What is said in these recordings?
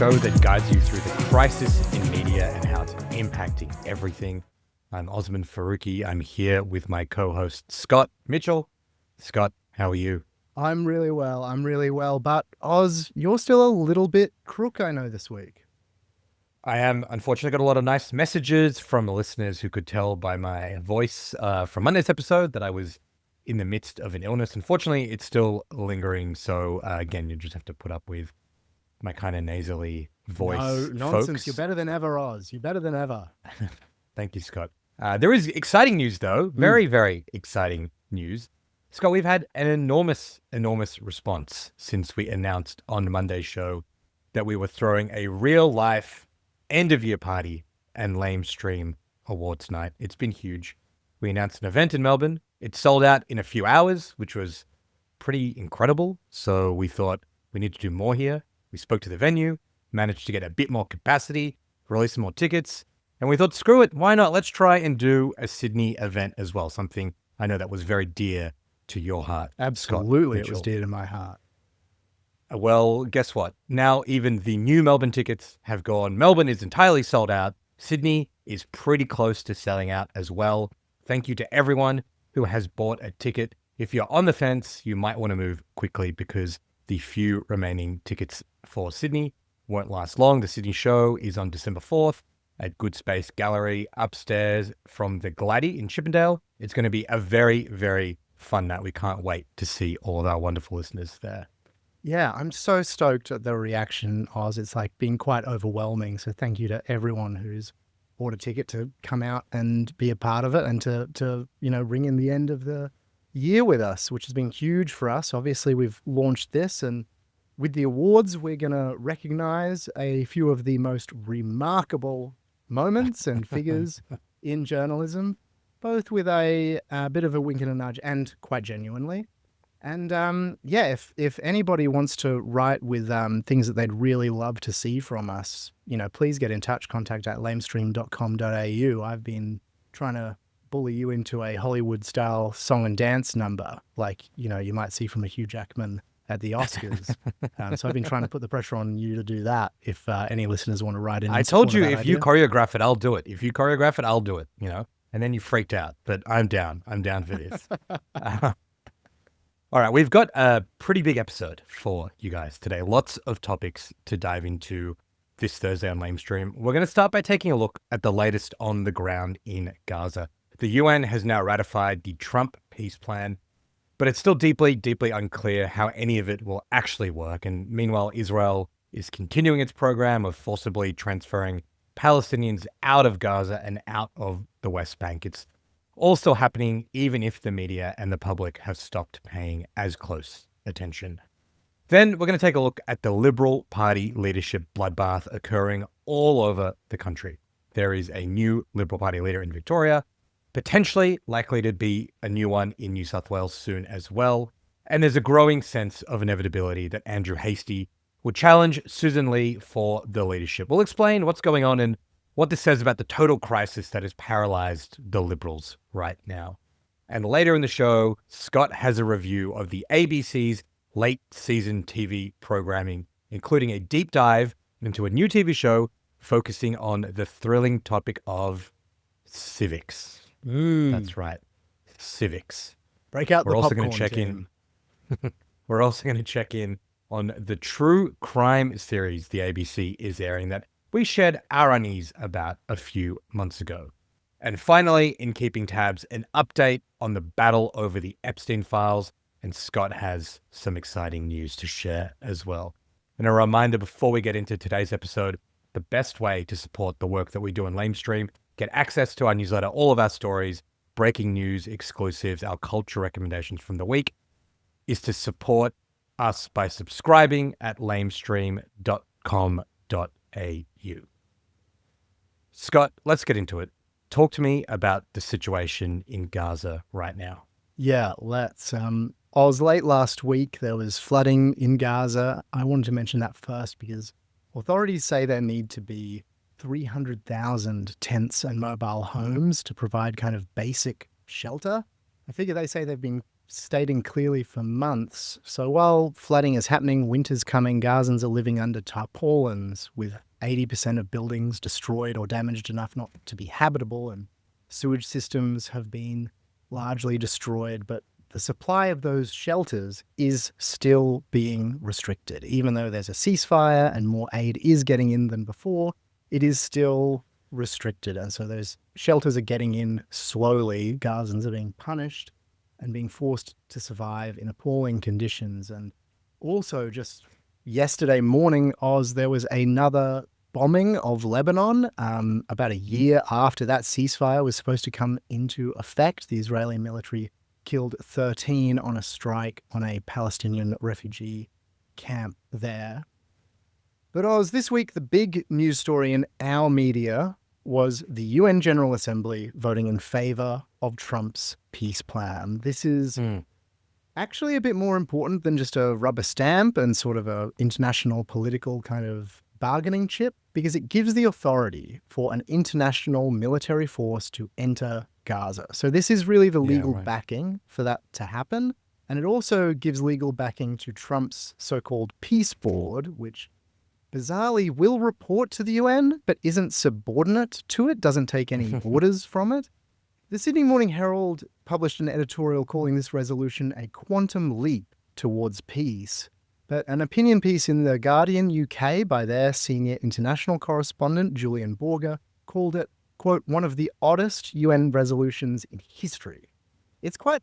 show that guides you through the crisis in media and how it's impacting everything. I'm Osman Faruqi. I'm here with my co-host, Scott Mitchell. Scott, how are you? I'm really well. But Oz, you're still a little bit crook, I know, this week. I am. Unfortunately, got a lot of nice messages from listeners who could tell by my voice from Monday's episode that I was in the midst of an illness. Unfortunately, it's still lingering. So again, you just have to put up with my kind of nasally voice. No, nonsense. Folks. You're better than ever, Oz. You're better than ever. Thank you, Scott. There is exciting news, though. Very, very exciting news. Scott, we've had an enormous response since we announced on Monday's show that we were throwing a real-life end-of-year party and Lamestream Awards night. It's been huge. We announced an event in Melbourne. It sold out in a few hours, which was pretty incredible. So we thought we need to do more here. We spoke to the venue, managed to get a bit more capacity, release some more tickets, and we thought, screw it, why not? Let's try and do a Sydney event as well, something I know that was very dear to your heart. Absolutely, it was dear to my heart. Well, guess what? Now even the new Melbourne tickets have gone. Melbourne is entirely sold out. Sydney is pretty close to selling out as well. Thank you to everyone who has bought a ticket. If you're on the fence, you might want to move quickly because the few remaining tickets for Sydney won't last long. The Sydney show is on December 4th at Good Space Gallery upstairs from the Gladdy in Chippendale. It's going to be a very, very fun night. We can't wait to see all of our wonderful listeners there. Yeah, I'm so stoked at the reaction, Oz. It's like been quite overwhelming. So thank you to everyone who's bought a ticket to come out and be a part of it and to ring in the end of the year with us, which has been huge for us. Obviously, we've launched this, and with the awards, we're going to recognize a few of the most remarkable moments and figures in journalism, both with a bit of a wink and a nudge and quite genuinely. And if anybody wants to write with things that they'd really love to see from us, please get in touch, contact@lamestream.com.au. I've been trying to bully you into a Hollywood-style song and dance number, like, you might see from a Hugh Jackman at the Oscars. So I've been trying to put the pressure on you to do that if any listeners want to write in. I told you, if you choreograph it, I'll do it. If you choreograph it, I'll do it, And then you freaked out, but I'm down. I'm down for this. All right, we've got a pretty big episode for you guys today. Lots of topics to dive into this Thursday on Lamestream. We're going to start by taking a look at the latest on the ground in Gaza. The UN has now ratified the Trump peace plan, but it's still deeply, deeply unclear how any of it will actually work. And meanwhile, Israel is continuing its program of forcibly transferring Palestinians out of Gaza and out of the West Bank. It's all still happening, even if the media and the public have stopped paying as close attention. Then we're going to take a look at the Liberal Party leadership bloodbath occurring all over the country. There is a new Liberal Party leader in Victoria, potentially likely to be a new one in New South Wales soon as well. And there's a growing sense of inevitability that Andrew Hastie will challenge Susan Lee for the leadership. We'll explain what's going on and what this says about the total crisis that has paralyzed the Liberals right now. And later in the show, Scott has a review of the ABC's late season TV programming, including a deep dive into a new TV show focusing on the thrilling topic of civics. That's right, civics. Break out the popcorn. We're also going to check in on the true crime series the ABC is airing that we shared our unease about a few months ago. And finally, in keeping tabs, an update on the battle over the Epstein files, and Scott has some exciting news to share as well. And a reminder before we get into today's episode, the best way to support the work that we do on Lamestream, get access to our newsletter, all of our stories, breaking news, exclusives, our culture recommendations from the week, is to support us by subscribing at lamestream.com.au. Scott, let's get into it. Talk to me about the situation in Gaza right now. Yeah, let's. I was late last week. There was flooding in Gaza. I wanted to mention that first because authorities say there need to be 300,000 tents and mobile homes to provide kind of basic shelter. I figure they say they've been stating clearly for months. So while flooding is happening, winter's coming, Gazans are living under tarpaulins with 80% of buildings destroyed or damaged enough not to be habitable, and sewage systems have been largely destroyed. But the supply of those shelters is still being restricted. Even though there's a ceasefire and more aid is getting in than before, it is still restricted. And so those shelters are getting in slowly. Gazans are being punished and being forced to survive in appalling conditions. And also just yesterday morning, Oz, there was another bombing of Lebanon. About a year after that ceasefire was supposed to come into effect, the Israeli military killed 13 on a strike on a Palestinian refugee camp there. But Oz, this week the big news story in our media was the UN General Assembly voting in favor of Trump's peace plan. This is actually a bit more important than just a rubber stamp and sort of a international political kind of bargaining chip, because it gives the authority for an international military force to enter Gaza. So this is really the legal backing for that to happen. And it also gives legal backing to Trump's so-called peace board, which bizarrely will report to the UN, but isn't subordinate to it, doesn't take any orders from it. The Sydney Morning Herald published an editorial calling this resolution a quantum leap towards peace. But an opinion piece in The Guardian UK by their senior international correspondent, Julian Borger, called it, quote, one of the oddest UN resolutions in history. It's quite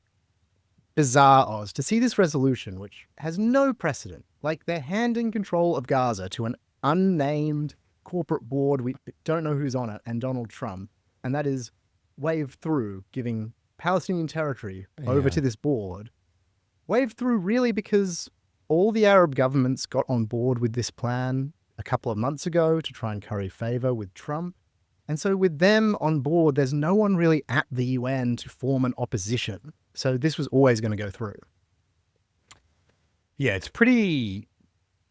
bizarre, Oz, to see this resolution, which has no precedent, like they're handing control of Gaza to an unnamed corporate board, we don't know who's on it, and Donald Trump, and that is waved through, giving Palestinian territory over to this board. Waved through really because all the Arab governments got on board with this plan a couple of months ago to try and curry favor with Trump. And so with them on board, there's no one really at the UN to form an opposition. So this was always going to go through. Yeah, it's pretty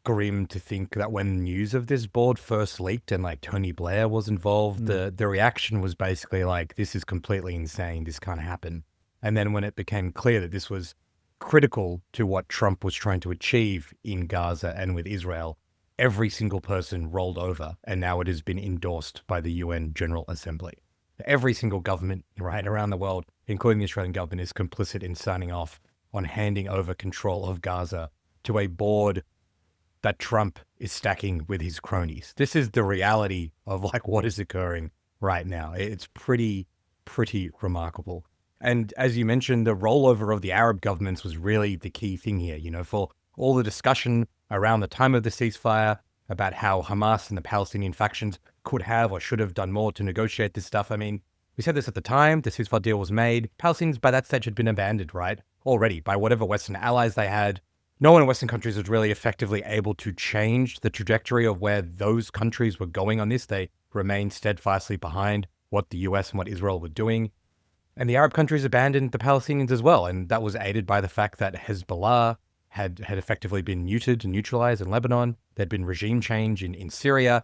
grim to think that when news of this board first leaked and like Tony Blair was involved, the reaction was basically like, this is completely insane. This can't happen. And then when it became clear that this was critical to what Trump was trying to achieve in Gaza and with Israel, every single person rolled over, and now it has been endorsed by the UN General Assembly. Every single government right around the world, including the Australian government, is complicit in signing off on handing over control of Gaza to a board that Trump is stacking with his cronies. This is the reality of like what is occurring right now. It's pretty remarkable. And as you mentioned, the rollover of the Arab governments was really the key thing here, you know, for all the discussion around the time of the ceasefire about how Hamas and the Palestinian factions could have or should have done more to negotiate this stuff. I mean, we said this at the time, the ceasefire deal was made. Palestinians by that stage had been abandoned, right? Already by whatever Western allies they had. No one in Western countries was really effectively able to change the trajectory of where those countries were going on this. They remained steadfastly behind what the US and what Israel were doing. And the Arab countries abandoned the Palestinians as well. And that was aided by the fact that Hezbollah had effectively been muted and neutralized in Lebanon. There'd been regime change in Syria.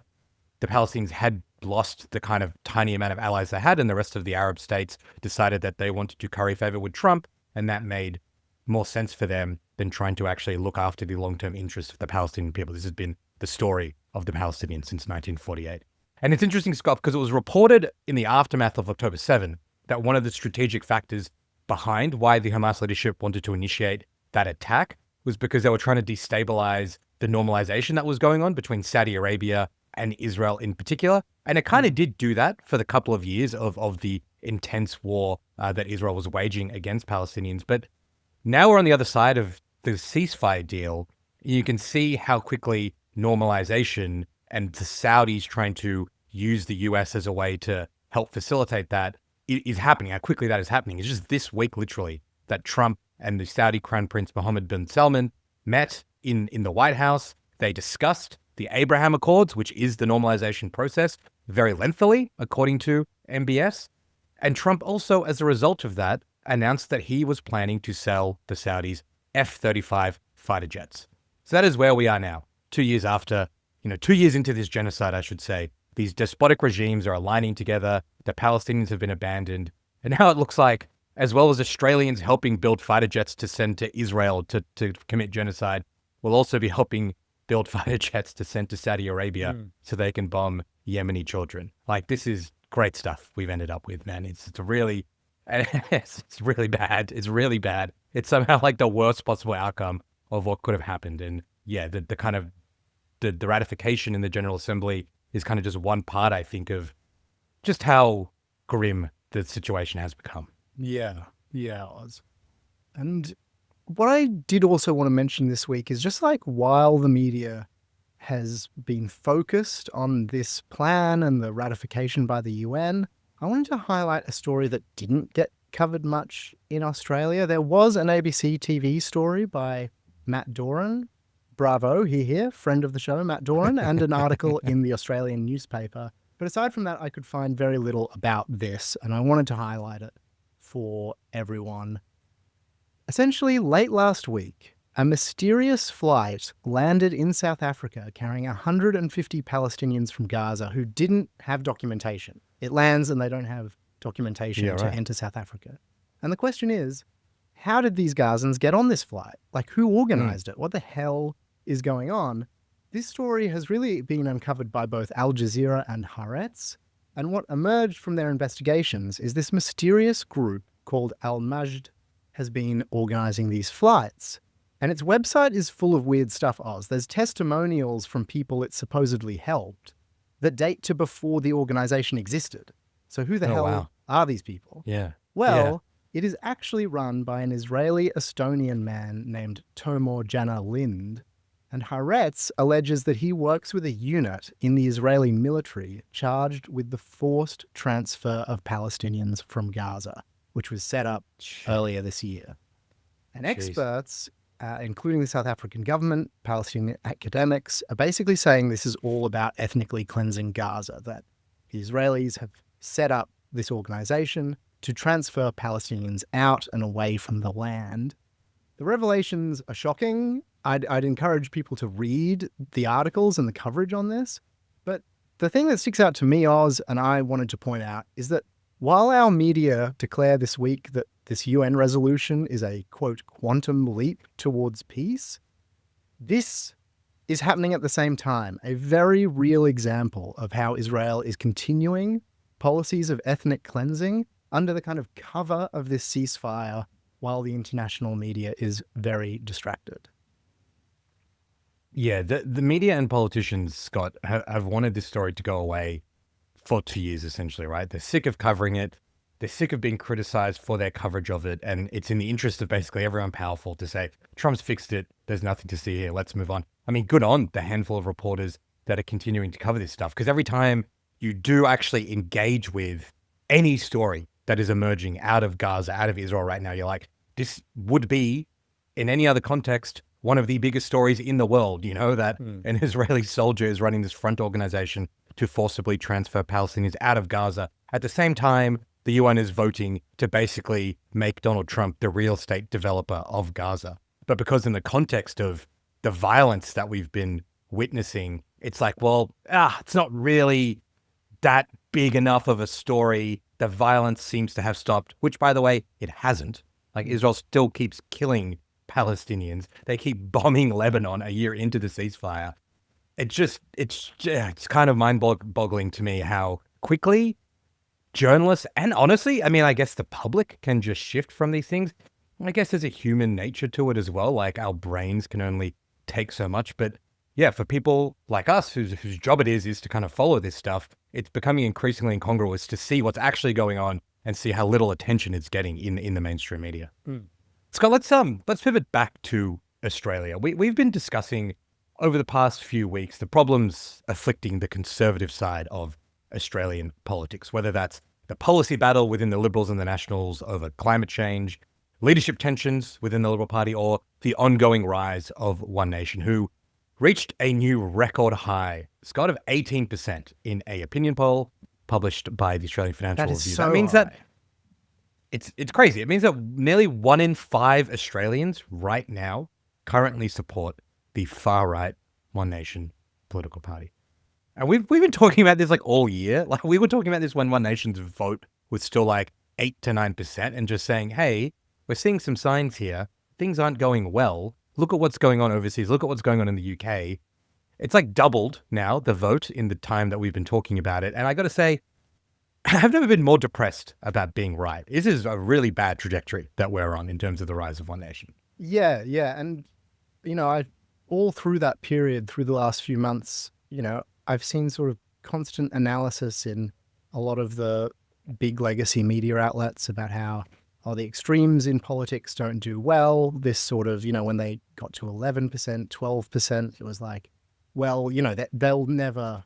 The Palestinians had lost the kind of tiny amount of allies they had, and the rest of the Arab states decided that they wanted to curry favor with Trump, and that made more sense for them than trying to actually look after the long-term interests of the Palestinian people. This has been the story of the Palestinians since 1948. And it's interesting, Scott, because it was reported in the aftermath of October 7 that one of the strategic factors behind why the Hamas leadership wanted to initiate that attack was because they were trying to destabilize the normalization that was going on between Saudi Arabia and Israel in particular. And it kind of did do that for the couple of years of the intense war that Israel was waging against Palestinians. But now we're on the other side of the ceasefire deal. You can see how quickly normalization and the Saudis trying to use the US as a way to help facilitate that is happening, how quickly that is happening. It's just this week, literally, that Trump and the Saudi Crown Prince Mohammed bin Salman met in the White House. They discussed the Abraham Accords, which is the normalization process, very lengthily, according to MBS. And Trump also, as a result of that, announced that he was planning to sell the Saudis F-35 fighter jets. So that is where we are now, 2 years after, 2 years into this genocide, I should say. These despotic regimes are aligning together. The Palestinians have been abandoned. And now it looks like as well as Australians helping build fighter jets to send to Israel to commit genocide, will also be helping build fighter jets to send to Saudi Arabia so they can bomb Yemeni children. Like, this is great stuff we've ended up with, man. It's really, it's really bad. It's really bad. It's somehow like the worst possible outcome of what could have happened. And yeah, the kind of the ratification in the General Assembly is kind of just one part, I think, of just how grim the situation has become. Yeah, Oz. And what I did also want to mention this week is just like while the media has been focused on this plan and the ratification by the UN, I wanted to highlight a story that didn't get covered much in Australia. There was an ABC TV story by Matt Doran. Bravo, here, friend of the show, Matt Doran, and an article in the Australian newspaper. But aside from that, I could find very little about this, and I wanted to highlight it for everyone. Essentially, late last week, a mysterious flight landed in South Africa carrying 150 Palestinians from Gaza who didn't have documentation. It lands and they don't have documentation to enter South Africa. And the question is, how did these Gazans get on this flight? Like, who organized it? What the hell is going on? This story has really been uncovered by both Al Jazeera and Haaretz. And what emerged from their investigations is this mysterious group called Al-Majd has been organizing these flights. And its website is full of weird stuff, Oz. There's testimonials from people it supposedly helped that date to before the organization existed. So who the hell are these people? Yeah. Well, it is actually run by an Israeli-Estonian man named Tomor Jana Lind. And Haaretz alleges that he works with a unit in the Israeli military charged with the forced transfer of Palestinians from Gaza, which was set up earlier this year. And experts, including the South African government, Palestinian academics, are basically saying this is all about ethnically cleansing Gaza, that the Israelis have set up this organization to transfer Palestinians out and away from the land. The revelations are shocking. I'd encourage people to read the articles and the coverage on this. But the thing that sticks out to me, Oz, and I wanted to point out, is that while our media declare this week that this UN resolution is a, quote, quantum leap towards peace, this is happening at the same time. A very real example of how Israel is continuing policies of ethnic cleansing under the kind of cover of this ceasefire while the international media is very distracted. Yeah, the media and politicians, Scott, have wanted this story to go away for 2 years, essentially, right? They're sick of covering it. They're sick of being criticized for their coverage of it. And it's in the interest of basically everyone powerful to say, Trump's fixed it. There's nothing to see here. Let's move on. I mean, good on the handful of reporters that are continuing to cover this stuff. Because every time you do actually engage with any story that is emerging out of Gaza, out of Israel right now, you're like, this would be, in any other context, one of the biggest stories in the world, you know, that an Israeli soldier is running this front organization to forcibly transfer Palestinians out of Gaza. At the same time, the UN is voting to basically make Donald Trump the real estate developer of Gaza. But because in the context of the violence that we've been witnessing, it's like, well, it's not really that big enough of a story. The violence seems to have stopped, which, by the way, it hasn't. Like, Israel still keeps killing Palestinians. They keep bombing Lebanon a year into the ceasefire. It's kind of mind-boggling to me how quickly journalists, and honestly, I mean, I guess the public can just shift from these things. I guess there's a human nature to it as well. Like, our brains can only take so much. But yeah, for people like us, whose job it is to kind of follow this stuff, it's becoming increasingly incongruous to see what's actually going on and see how little attention it's getting in the mainstream media. Scott, let's pivot back to Australia. We've been discussing over the past few weeks the problems afflicting the conservative side of Australian politics, whether that's the policy battle within the Liberals and the Nationals over climate change, leadership tensions within the Liberal Party, or the ongoing rise of One Nation, who reached a new record high, Scott, of 18% in a opinion poll published by the Australian Financial Review. That means that it's crazy. It means that nearly 1 in 5 Australians right now currently support the far-right One Nation political party. And we've been talking about this like all year. Like, we were talking about this when One Nation's vote was still like 8 to 9% and just saying, hey, we're seeing some signs here. Things aren't going well. Look at what's going on overseas. Look at what's going on in the UK. It's like doubled now, the vote, in the time that we've been talking about it. And I got to say, I've never been more depressed about being right. This is a really bad trajectory that we're on in terms of the rise of One Nation. Yeah. And, I all through that period, through the last few months, I've seen sort of constant analysis in a lot of the big legacy media outlets about how, the extremes in politics don't do well. This sort of, when they got to 11%, 12%, it was like, well, they'll never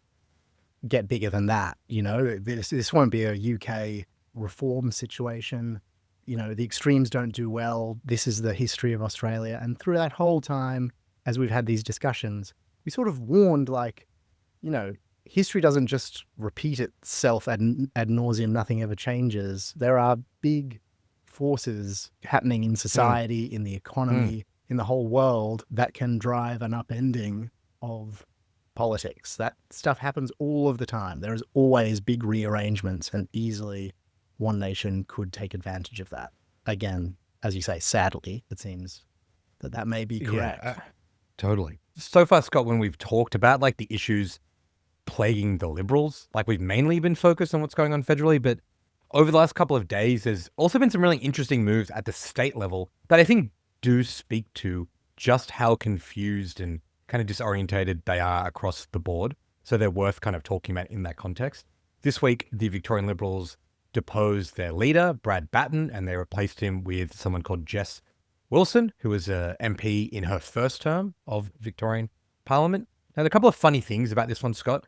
get bigger than that. This won't be a UK reform situation. The extremes don't do well. This is the history of Australia. And through that whole time, as we've had these discussions, we sort of warned, like, history doesn't just repeat itself ad nauseum. Nothing ever changes. There are big forces happening in society, in the economy, in the whole world that can drive an upending of politics. That stuff happens all of the time. There is always big rearrangements, and easily One Nation could take advantage of that. Again, as you say, sadly, it seems that may be correct. Yeah, totally. So far, Scott, when we've talked about like the issues plaguing the Liberals, like we've mainly been focused on what's going on federally, but over the last couple of days, there's also been some really interesting moves at the state level that I think do speak to just how confused and kind of disorientated they are across the board. So they're worth kind of talking about in that context. This week, the Victorian Liberals deposed their leader, Brad Batten, and they replaced him with someone called Jess Wilson, who was a MP in her first term of Victorian Parliament. Now, there are a couple of funny things about this one, Scott.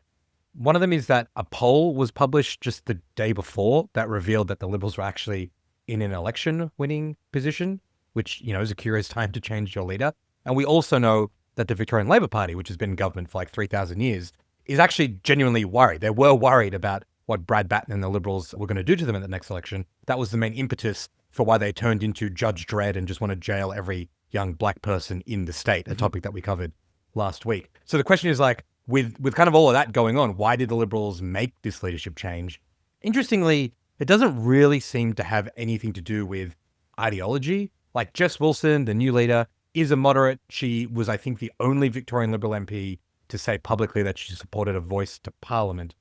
One of them is that a poll was published just the day before that revealed that the Liberals were actually in an election-winning position, which, is a curious time to change your leader. And we also know that the Victorian Labor Party, which has been in government for like 3,000 years, is actually genuinely worried. They were worried about what Brad Batten and the Liberals were going to do to them in the next election. That was the main impetus for why they turned into Judge Dredd and just want to jail every young black person in the state, a topic that we covered last week. So the question is, like, with kind of all of that going on, why did the Liberals make this leadership change? Interestingly, it doesn't really seem to have anything to do with ideology. Like Jess Wilson, the new leader, is a moderate. She was, I think, the only Victorian Liberal MP to say publicly that she supported a voice to Parliament.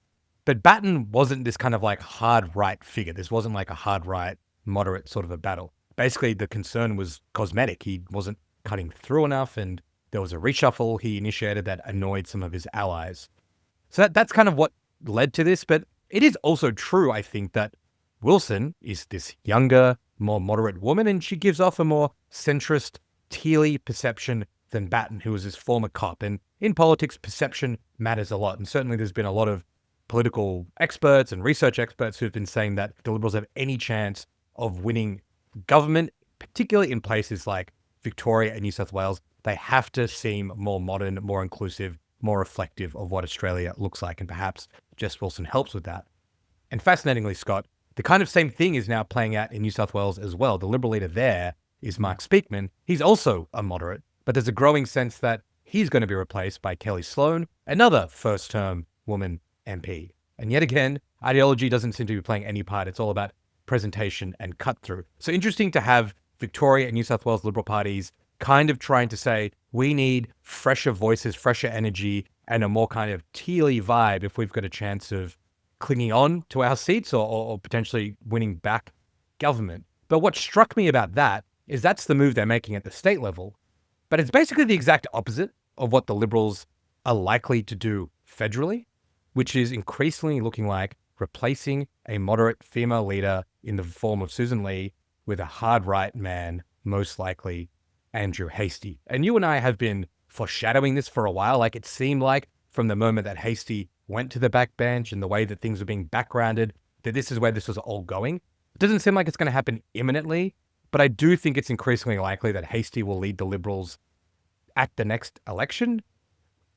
But Batten wasn't this kind of like hard right figure. This wasn't like a hard right, moderate sort of a battle. Basically, the concern was cosmetic. He wasn't cutting through enough, and there was a reshuffle he initiated that annoyed some of his allies. So that's kind of what led to this. But it is also true, I think, that Wilson is this younger, more moderate woman, and she gives off a more centrist, tealy perception than Batten, who was his former cop. And in politics, perception matters a lot. And certainly there's been a lot of political experts and research experts who've been saying that the Liberals have any chance of winning government, particularly in places like Victoria and New South Wales. They have to seem more modern, more inclusive, more reflective of what Australia looks like. And perhaps Jess Wilson helps with that. And fascinatingly, Scott, the kind of same thing is now playing out in New South Wales as well. The Liberal leader there is Mark Speakman. He's also a moderate, but there's a growing sense that he's going to be replaced by Kelly Sloan, another first-term woman MP. And yet again, ideology doesn't seem to be playing any part. It's all about presentation and cut-through. So interesting to have Victoria and New South Wales Liberal parties kind of trying to say, we need fresher voices, fresher energy, and a more kind of tealy vibe if we've got a chance of clinging on to our seats or potentially winning back government. But what struck me about that is that's the move they're making at the state level. But it's basically the exact opposite of what the Liberals are likely to do federally, which is increasingly looking like replacing a moderate female leader in the form of Susan Lee with a hard right man, most likely Andrew Hastie. And you and I have been foreshadowing this for a while. Like, it seemed like from the moment that Hastie went to the backbench and the way that things were being backgrounded, that this is where this was all going. It doesn't seem like it's going to happen imminently, but I do think it's increasingly likely that Hastie will lead the Liberals at the next election.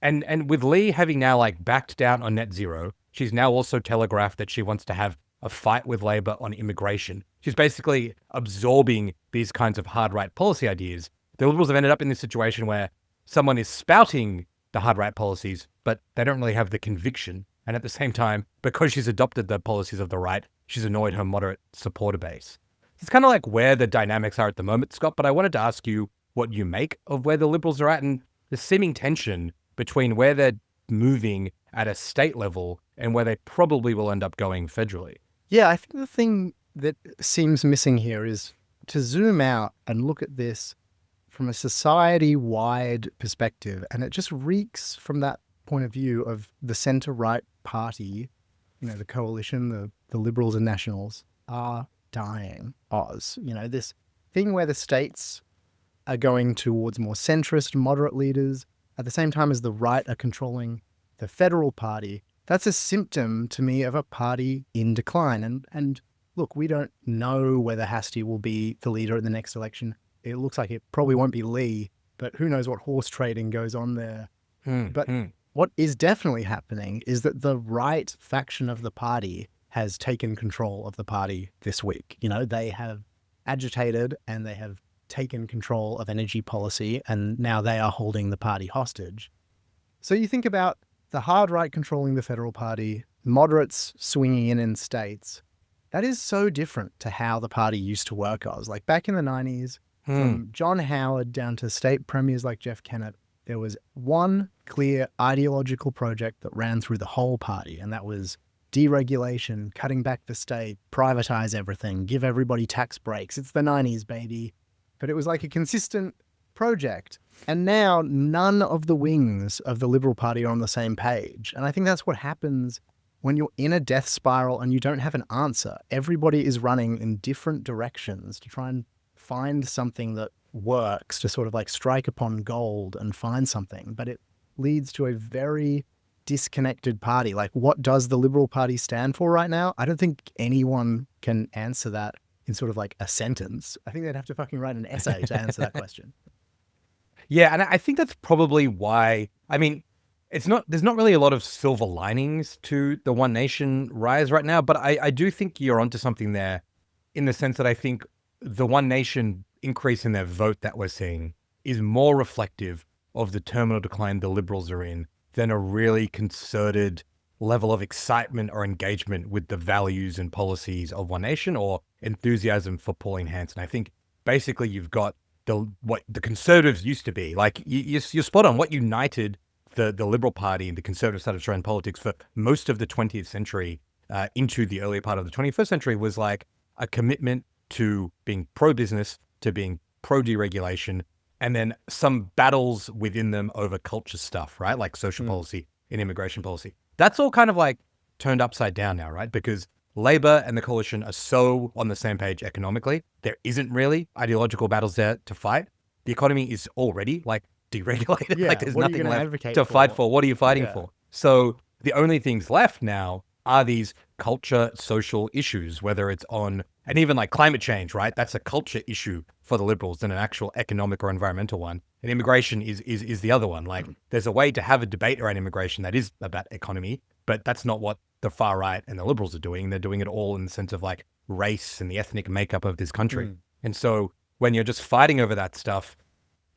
And with Lee having now like backed down on net zero, she's now also telegraphed that she wants to have a fight with Labor on immigration. She's basically absorbing these kinds of hard right policy ideas. The Liberals have ended up in this situation where someone is spouting the hard right policies, but they don't really have the conviction And at the same time, because she's adopted the policies of the right, she's annoyed her moderate supporter base. It's kind of like where the dynamics are at the moment, Scott, but I wanted to ask you what you make of where the Liberals are at and the seeming tension between where they're moving at a state level and where they probably will end up going federally. Yeah, I think the thing that seems missing here is to zoom out and look at this from a society-wide perspective. And it just reeks from that point of view of the centre-right party, the coalition, the Liberals and Nationals, are dying Oz. This thing where the states are going towards more centrist, moderate leaders, at the same time as the right are controlling the federal party. That's a symptom to me of a party in decline. And look, we don't know whether Hastie will be the leader in the next election. It looks like it probably won't be Lee, but who knows what horse trading goes on there. But what is definitely happening is that the right faction of the party has taken control of the party this week. They have agitated and they have taken control of energy policy, and now they are holding the party hostage. So you think about the hard right controlling the federal party, moderates swinging in states. That is so different to how the party used to work. I was like back in the 90s, from John Howard down to state premiers like Jeff Kennett, there was one clear ideological project that ran through the whole party, and that was deregulation, cutting back the state, privatize everything, give everybody tax breaks. It's the 90s, baby. But it was like a consistent project. And now none of the wings of the Liberal Party are on the same page. And I think that's what happens when you're in a death spiral and you don't have an answer. Everybody is running in different directions to try and find something that works, to sort of like strike upon gold and find something. But it leads to a very disconnected party. Like, what does the Liberal Party stand for right now? I don't think anyone can answer that in sort of like a sentence. I think they'd have to fucking write an essay to answer that question. Yeah, and I think that's probably why, there's not really a lot of silver linings to the One Nation rise right now, but I do think you're onto something there in the sense that I think the One Nation increase in their vote that we're seeing is more reflective of the terminal decline the Liberals are in than a really concerted level of excitement or engagement with the values and policies of One Nation or enthusiasm for Pauline Hanson. I think basically you've got what the Conservatives used to be. Like, you're spot on. What united the Liberal Party and the Conservative side of Australian politics for most of the 20th century into the earlier part of the 21st century was like a commitment to being pro-business, to being pro-deregulation, and then some battles within them over culture stuff, right? Like social policy and immigration policy. That's all kind of like turned upside down now, right? Because Labor and the coalition are so on the same page economically. There isn't really ideological battles there to fight. The economy is already like deregulated. Yeah, like there's what are you nothing gonna left advocate to for? fight for. What are you fighting Yeah. for? So the only things left now are these culture, social issues, whether it's on, and even like climate change, right? That's a culture issue for the Liberals than an actual economic or environmental one. And immigration is the other one. Like, there's a way to have a debate around immigration that is about economy, but that's not what the far right and the Liberals are doing. They're doing it all in the sense of like race and the ethnic makeup of this country. And so when you're just fighting over that stuff,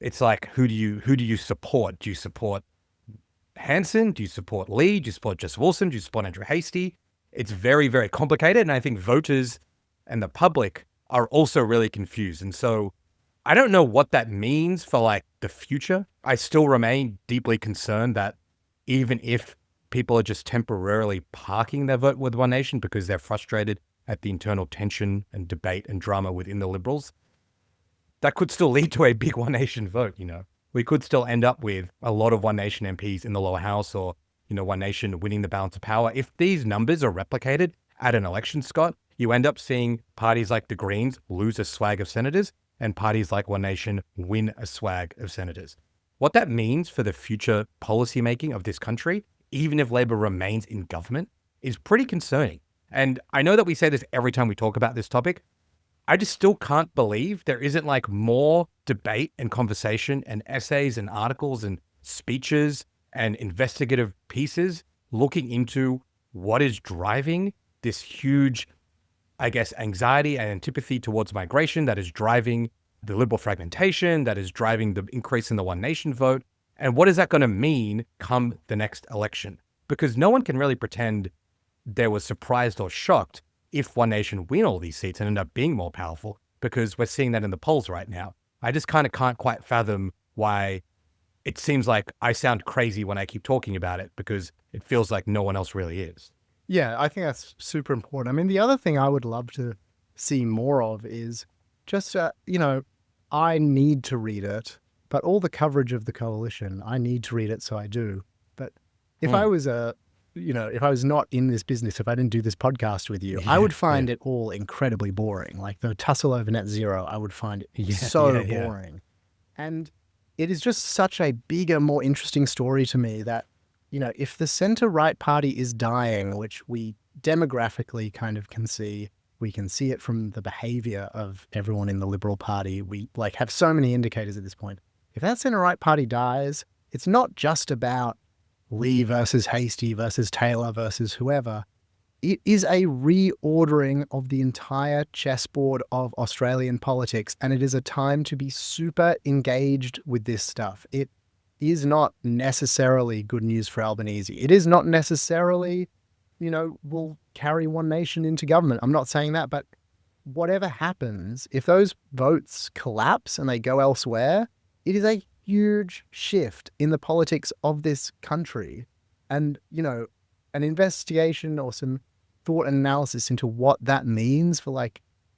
it's like, who do you support? Do you support Hanson? Do you support Lee? Do you support Jess Wilson? Do you support Andrew Hastie? It's very, very complicated. And I think voters and the public are also really confused. And so I don't know what that means for like the future. I still remain deeply concerned that even if people are just temporarily parking their vote with One Nation because they're frustrated at the internal tension and debate and drama within the Liberals, that could still lead to a big One Nation vote, We could still end up with a lot of One Nation MPs in the lower house or, One Nation winning the balance of power. If these numbers are replicated at an election, Scott, you end up seeing parties like the Greens lose a swag of senators and parties like One Nation win a swag of senators. What that means for the future policymaking of this country, even if Labor remains in government, is pretty concerning. And I know that we say this every time we talk about this topic. I just still can't believe there isn't like more debate and conversation and essays and articles and speeches and investigative pieces looking into what is driving this huge, I guess, anxiety and antipathy towards migration that is driving the Liberal fragmentation, that is driving the increase in the One Nation vote. And what is that going to mean come the next election? because no one can really pretend they were surprised or shocked if one nation win all these seats and end up being more powerful, because we're seeing that in the polls right now. I just kind of can't quite fathom why it seems like I sound crazy when I keep talking about it, because it feels like no one else really is. Yeah, I think that's super important. I mean, the other thing I would love to see more of is just, I need to read it, but all the coverage of the coalition, I need to read it, so I do. But if I was if I was not in this business, if I didn't do this podcast with you, I would find it all incredibly boring. Like the tussle over net zero, I would find it so boring. And it is just such a bigger, more interesting story to me that, if the center-right party is dying, which we demographically kind of can see, we can see it from the behavior of everyone in the Liberal Party. We have so many indicators at this point. If that center-right party dies, it's not just about Lee versus Hastie versus Taylor versus whoever. It is a reordering of the entire chessboard of Australian politics, and it is a time to be super engaged with this stuff. It is not necessarily good news for Albanese. It is not necessarily, will carry one nation into government. I'm not saying that, but whatever happens, if those votes collapse and they go elsewhere, it is a huge shift in the politics of this country. And, an investigation or some thought and analysis into what that means for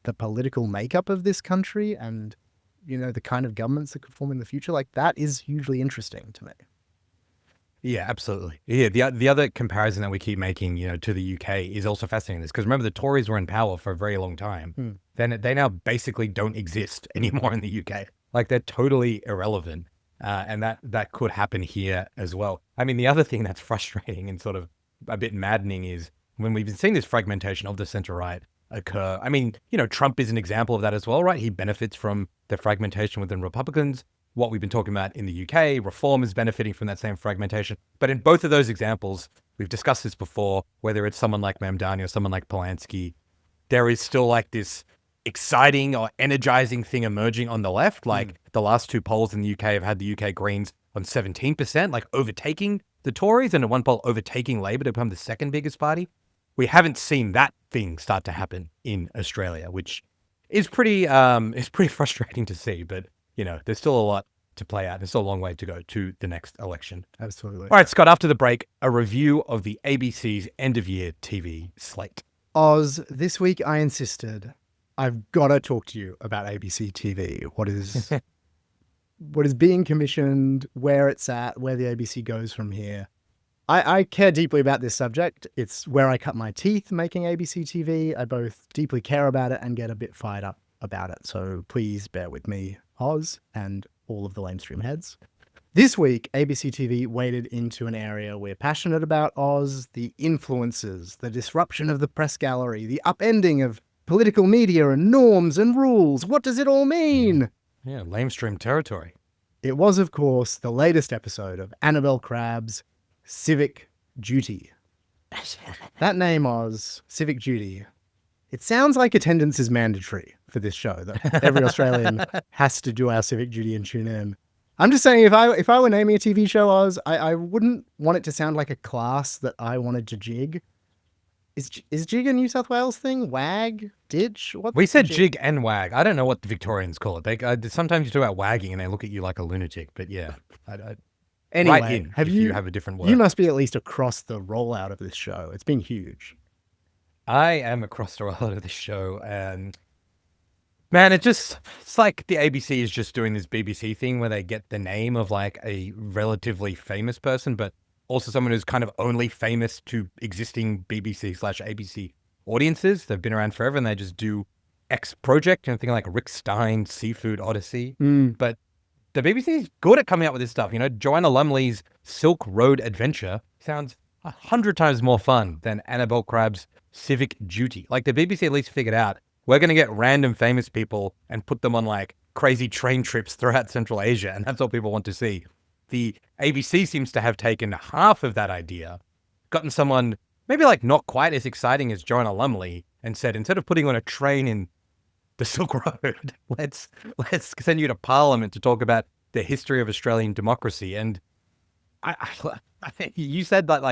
the political makeup of this country and, the kind of governments that could form in the future, that is hugely interesting to me. Yeah, absolutely. Yeah, the other comparison that we keep making, to the UK is also fascinating. This because remember the Tories were in power for a very long time. Then they now basically don't exist anymore in the UK. They're totally irrelevant, and that could happen here as well. I mean, the other thing that's frustrating and sort of a bit maddening is when we've been seeing this fragmentation of the center right occur. I mean, Trump is an example of that as well, right? He benefits from the fragmentation within Republicans. What we've been talking about in the UK, Reform is benefiting from that same fragmentation. But in both of those examples, we've discussed this before, whether it's someone like Mamdani or someone like Polanski, there is still this exciting or energizing thing emerging on the left. The last two polls in the UK have had the UK Greens on 17%, overtaking the Tories, and in one poll overtaking Labour to become the second biggest party. We haven't seen that thing start to happen in Australia, which is pretty frustrating to see. But there's still a lot to play out. There's still a long way to go to the next election. Absolutely. All right, Scott, after the break, a review of the ABC's end-of-year TV slate. Oz, this week I insisted I've got to talk to you about ABC TV. What is being commissioned, where it's at, where the ABC goes from here. I care deeply about this subject. It's where I cut my teeth making ABC TV. I both deeply care about it and get a bit fired up about it. So please bear with me, Oz, and all of the lamestream heads. This week, ABC TV waded into an area we're passionate about, Oz, the influences, the disruption of the press gallery, the upending of political media and norms and rules. What does it all mean? Yeah, lamestream territory. It was, of course, the latest episode of Annabel Crabb's Civic Duty. That name, Oz, Civic Duty. It sounds like attendance is mandatory for this show, that every Australian has to do our civic duty and tune in. I'm just saying, if I were naming a TV show, Oz, I wouldn't want it to sound like a class that I wanted to jig. Is jig a New South Wales thing? Wag? Ditch? What? We said jig and wag. I don't know what the Victorians call it. Sometimes you talk about wagging and they look at you like a lunatic. But yeah, anyway, write in if you have a different word. You must be at least across the rollout of this show. It's been huge. I am across the rollout of this show, and man, it's like the ABC is just doing this BBC thing where they get the name of a relatively famous person, but also someone who's kind of only famous to existing BBC/ABC audiences. They've been around forever and they just do X project, and think like Rick Stein's Seafood Odyssey. But the BBC is good at coming up with this stuff. Joanna Lumley's Silk Road Adventure sounds 100 times more fun than Annabel Crabb's Civic Duty. The BBC at least figured out, we're going to get random famous people and put them on crazy train trips throughout Central Asia, and that's what people want to see. The ABC seems to have taken half of that idea, gotten someone maybe not quite as exciting as Joanna Lumley, and said, instead of putting on a train in the Silk Road, let's send you to Parliament to talk about the history of Australian democracy. And I think you said that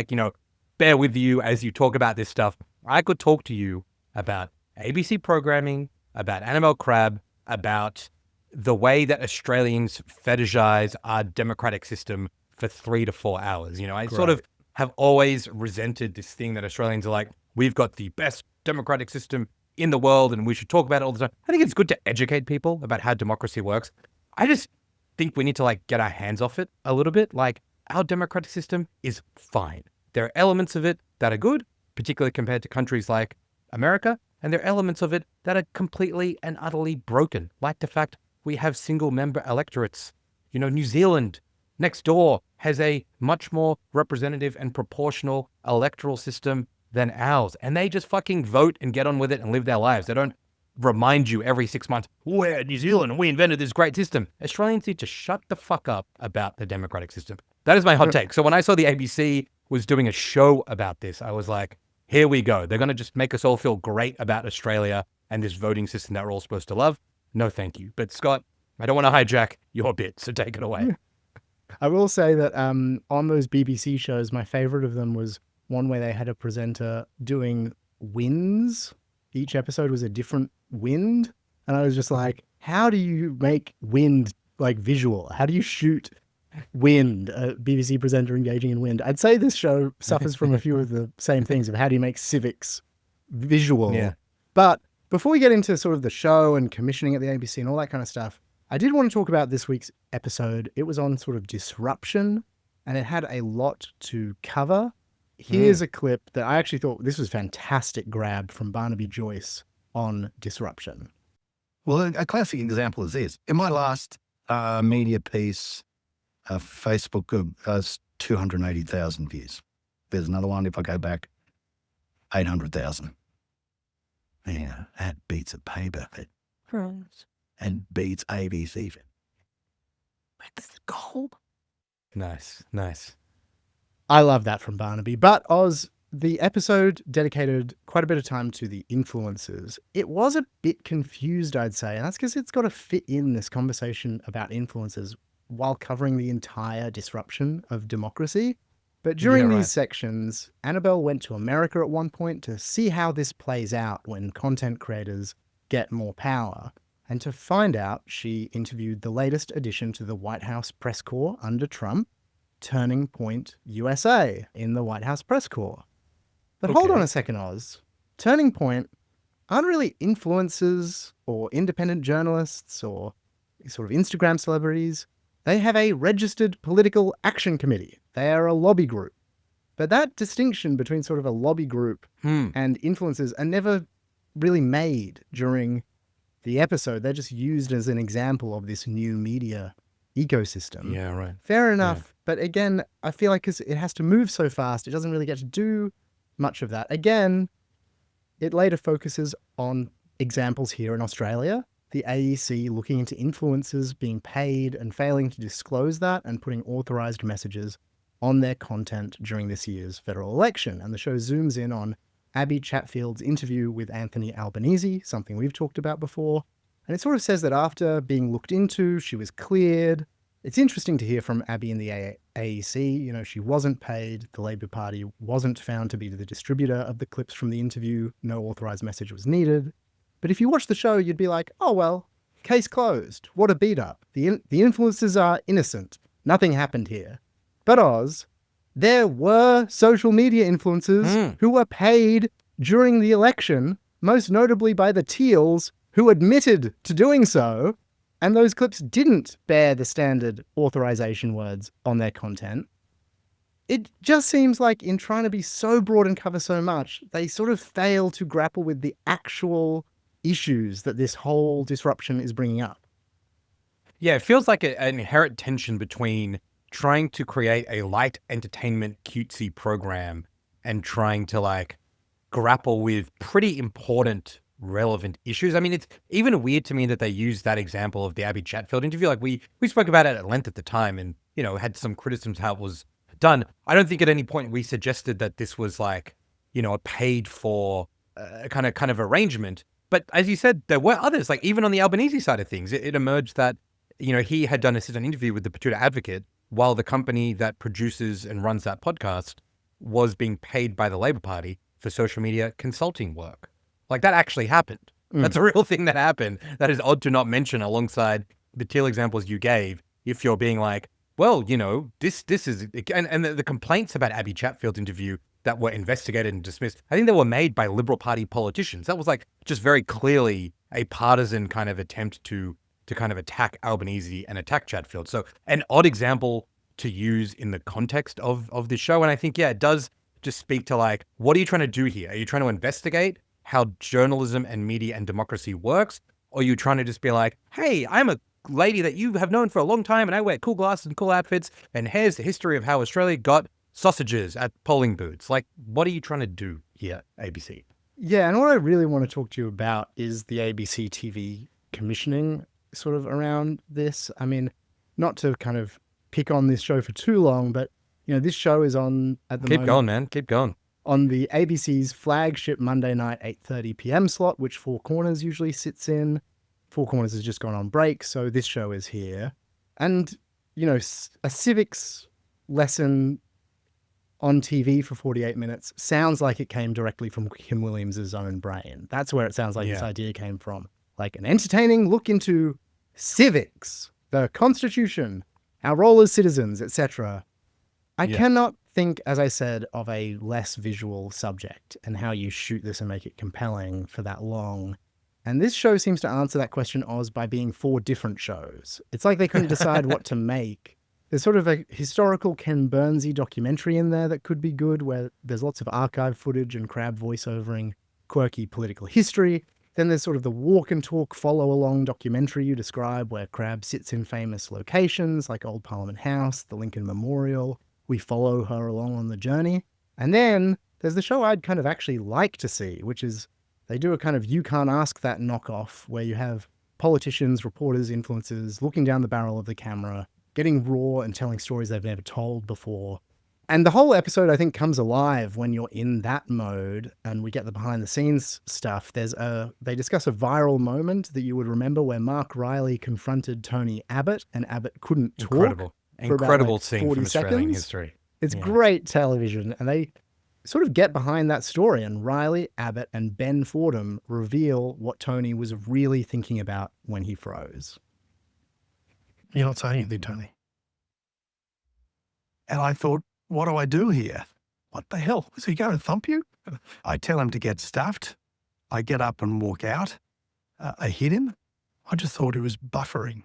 bear with you as you talk about this stuff. I could talk to you about ABC programming, about Annabel Crabb, about the way that Australians fetishize our democratic system for 3 to 4 hours. You know, I sort of have always resented this thing that Australians are like, we've got the best democratic system in the world and we should talk about it all the time. I think it's good to educate people about how democracy works. I just think we need to like get our hands off it a little bit. Like, our democratic system is fine. There are elements of it that are good, particularly compared to countries like America, and there are elements of it that are completely and utterly broken, like the fact we have single-member electorates. You know, New Zealand, next door, has a much more representative and proportional electoral system than ours, and they just fucking vote and get on with it and live their lives. They don't remind you every 6 months, we're New Zealand and we invented this great system. Australians need to shut the fuck up about the democratic system. That is my hot take. So when I saw the ABC was doing a show about this, I was like, here we go. They're going to just make us all feel great about Australia and this voting system that we're all supposed to love. No, thank you. But Scott, I don't want to hijack your bit, so take it away. I will say that on those BBC shows, my favorite of them was one where they had a presenter doing winds. Each episode was a different wind. And I was just like, how do you make wind like visual? How do you shoot wind, a BBC presenter engaging in wind? I'd say this show suffers from a few of the same things of how do you make civics visual. Yeah. But before we get into sort of the show and commissioning at the ABC and all that kind of stuff, I did want to talk about this week's episode. It was on sort of disruption and it had a lot to cover. Here's a clip that I actually thought this was fantastic grab from Barnaby Joyce on disruption. Well, a classic example is this. In my last media piece, Facebook has 280,000 views. There's another one, if I go back, 800,000. Yeah, that beats a paper fit. And beats ABC fit. That's the goal. Nice, nice. I love that from Barnaby. But Oz, the episode dedicated quite a bit of time to the influencers. It was a bit confused, I'd say, and that's because it's got to fit in this conversation about influencers while covering the entire disruption of democracy. But during these sections, Annabel went to America at one point to see how this plays out when content creators get more power. And to find out, she interviewed the latest addition to the White House press corps under Trump, Turning Point USA in the White House press corps. But hold on a second, Oz. Turning Point aren't really influencers or independent journalists or sort of Instagram celebrities. They have a registered political action committee. They are a lobby group. But that distinction between sort of a lobby group and influencers are never really made during the episode. They're just used as an example of this new media ecosystem. Yeah, right. Fair enough. Yeah. But again, I feel like 'cause it has to move so fast, it doesn't really get to do much of that. Again, it later focuses on examples here in Australia. The AEC looking into influencers being paid and failing to disclose that and putting authorized messages on their content during this year's federal election. And the show zooms in on Abby Chatfield's interview with Anthony Albanese, something we've talked about before. And it sort of says that after being looked into, she was cleared. It's interesting to hear from Abby in the AEC. You know, she wasn't paid. The Labor Party wasn't found to be the distributor of the clips from the interview. No authorized message was needed. But if you watch the show, you'd be like, oh, well, case closed. What a beat up. The influencers are innocent. Nothing happened here. But Oz, there were social media influencers who were paid during the election, most notably by the Teals, who admitted to doing so, and those clips didn't bear the standard authorization words on their content. It just seems like in trying to be so broad and cover so much, they sort of fail to grapple with the actual issues that this whole disruption is bringing up. Yeah, it feels like an inherent tension between trying to create a light entertainment cutesy program and trying to like grapple with pretty important relevant issues. I mean, it's even weird to me that they use that example of the Abby Chatfield interview. Like we spoke about it at length at the time and, you know, had some criticisms how it was done. I don't think at any point we suggested that this was like, you know, a paid for kind of arrangement. But as you said, there were others, like even on the Albanese side of things, it emerged that, you know, he had done a sit-down interview with the Patriot Advocate while the company that produces and runs that podcast was being paid by the Labour Party for social media consulting work. Like, that actually happened. That's a real thing that happened. That is odd to not mention alongside the Teal examples you gave. If you're being like, well, you know, this is, and the complaints about Abby Chatfield's interview that were investigated and dismissed, I think they were made by Liberal Party politicians. That was like just very clearly a partisan kind of attempt to kind of attack Albanese and attack Chatfield. So an odd example to use in the context of this show. And I think, yeah, it does just speak to like, what are you trying to do here? Are you trying to investigate how journalism and media and democracy works? Or are you trying to just be like, hey, I'm a lady that you have known for a long time and I wear cool glasses and cool outfits, and here's the history of how Australia got sausages at polling booths. Like, what are you trying to do here, ABC? Yeah, and what I really want to talk to you about is the ABC TV commissioning sort of around this. I mean, not to kind of pick on this show for too long, but, you know, this show is on at the moment. Keep going, man. Keep going. On the ABC's flagship Monday night 8:30 p.m. slot, which Four Corners usually sits in. Four Corners has just gone on break, so this show is here. And, you know, a civics lesson on TV for 48 minutes sounds like it came directly from Kim Williams' own brain. That's where it sounds like this idea came from. Like an entertaining look into civics, the Constitution, our role as citizens, etc. I cannot think, as I said, of a less visual subject and how you shoot this and make it compelling for that long. And this show seems to answer that question, Oz, by being 4 different shows. It's like they couldn't decide what to make. There's sort of a historical Ken Burnsy documentary in there that could be good, where there's lots of archive footage and Crabb voiceovering quirky political history. Then there's sort of the walk and talk follow-along documentary you describe, where Crabb sits in famous locations like Old Parliament House, the Lincoln Memorial. We follow her along on the journey. And then there's the show I'd kind of actually like to see, which is they do a kind of You Can't Ask That knockoff, where you have politicians, reporters, influencers looking down the barrel of the camera, getting raw and telling stories they've never told before. And the whole episode, I think, comes alive when you're in that mode and we get the behind the scenes stuff. They discuss a viral moment that you would remember where Mark Riley confronted Tony Abbott and Abbott couldn't talk. Incredible scene from Australian seconds. history. It's great television. And they sort of get behind that story, and Riley, Abbott and Ben Fordham reveal what Tony was really thinking about when he froze. You're not saying anything, Tony. And I thought, what do I do here? What the hell? Is he going to thump you? I tell him to get stuffed. I get up and walk out. I hit him. I just thought he was buffering.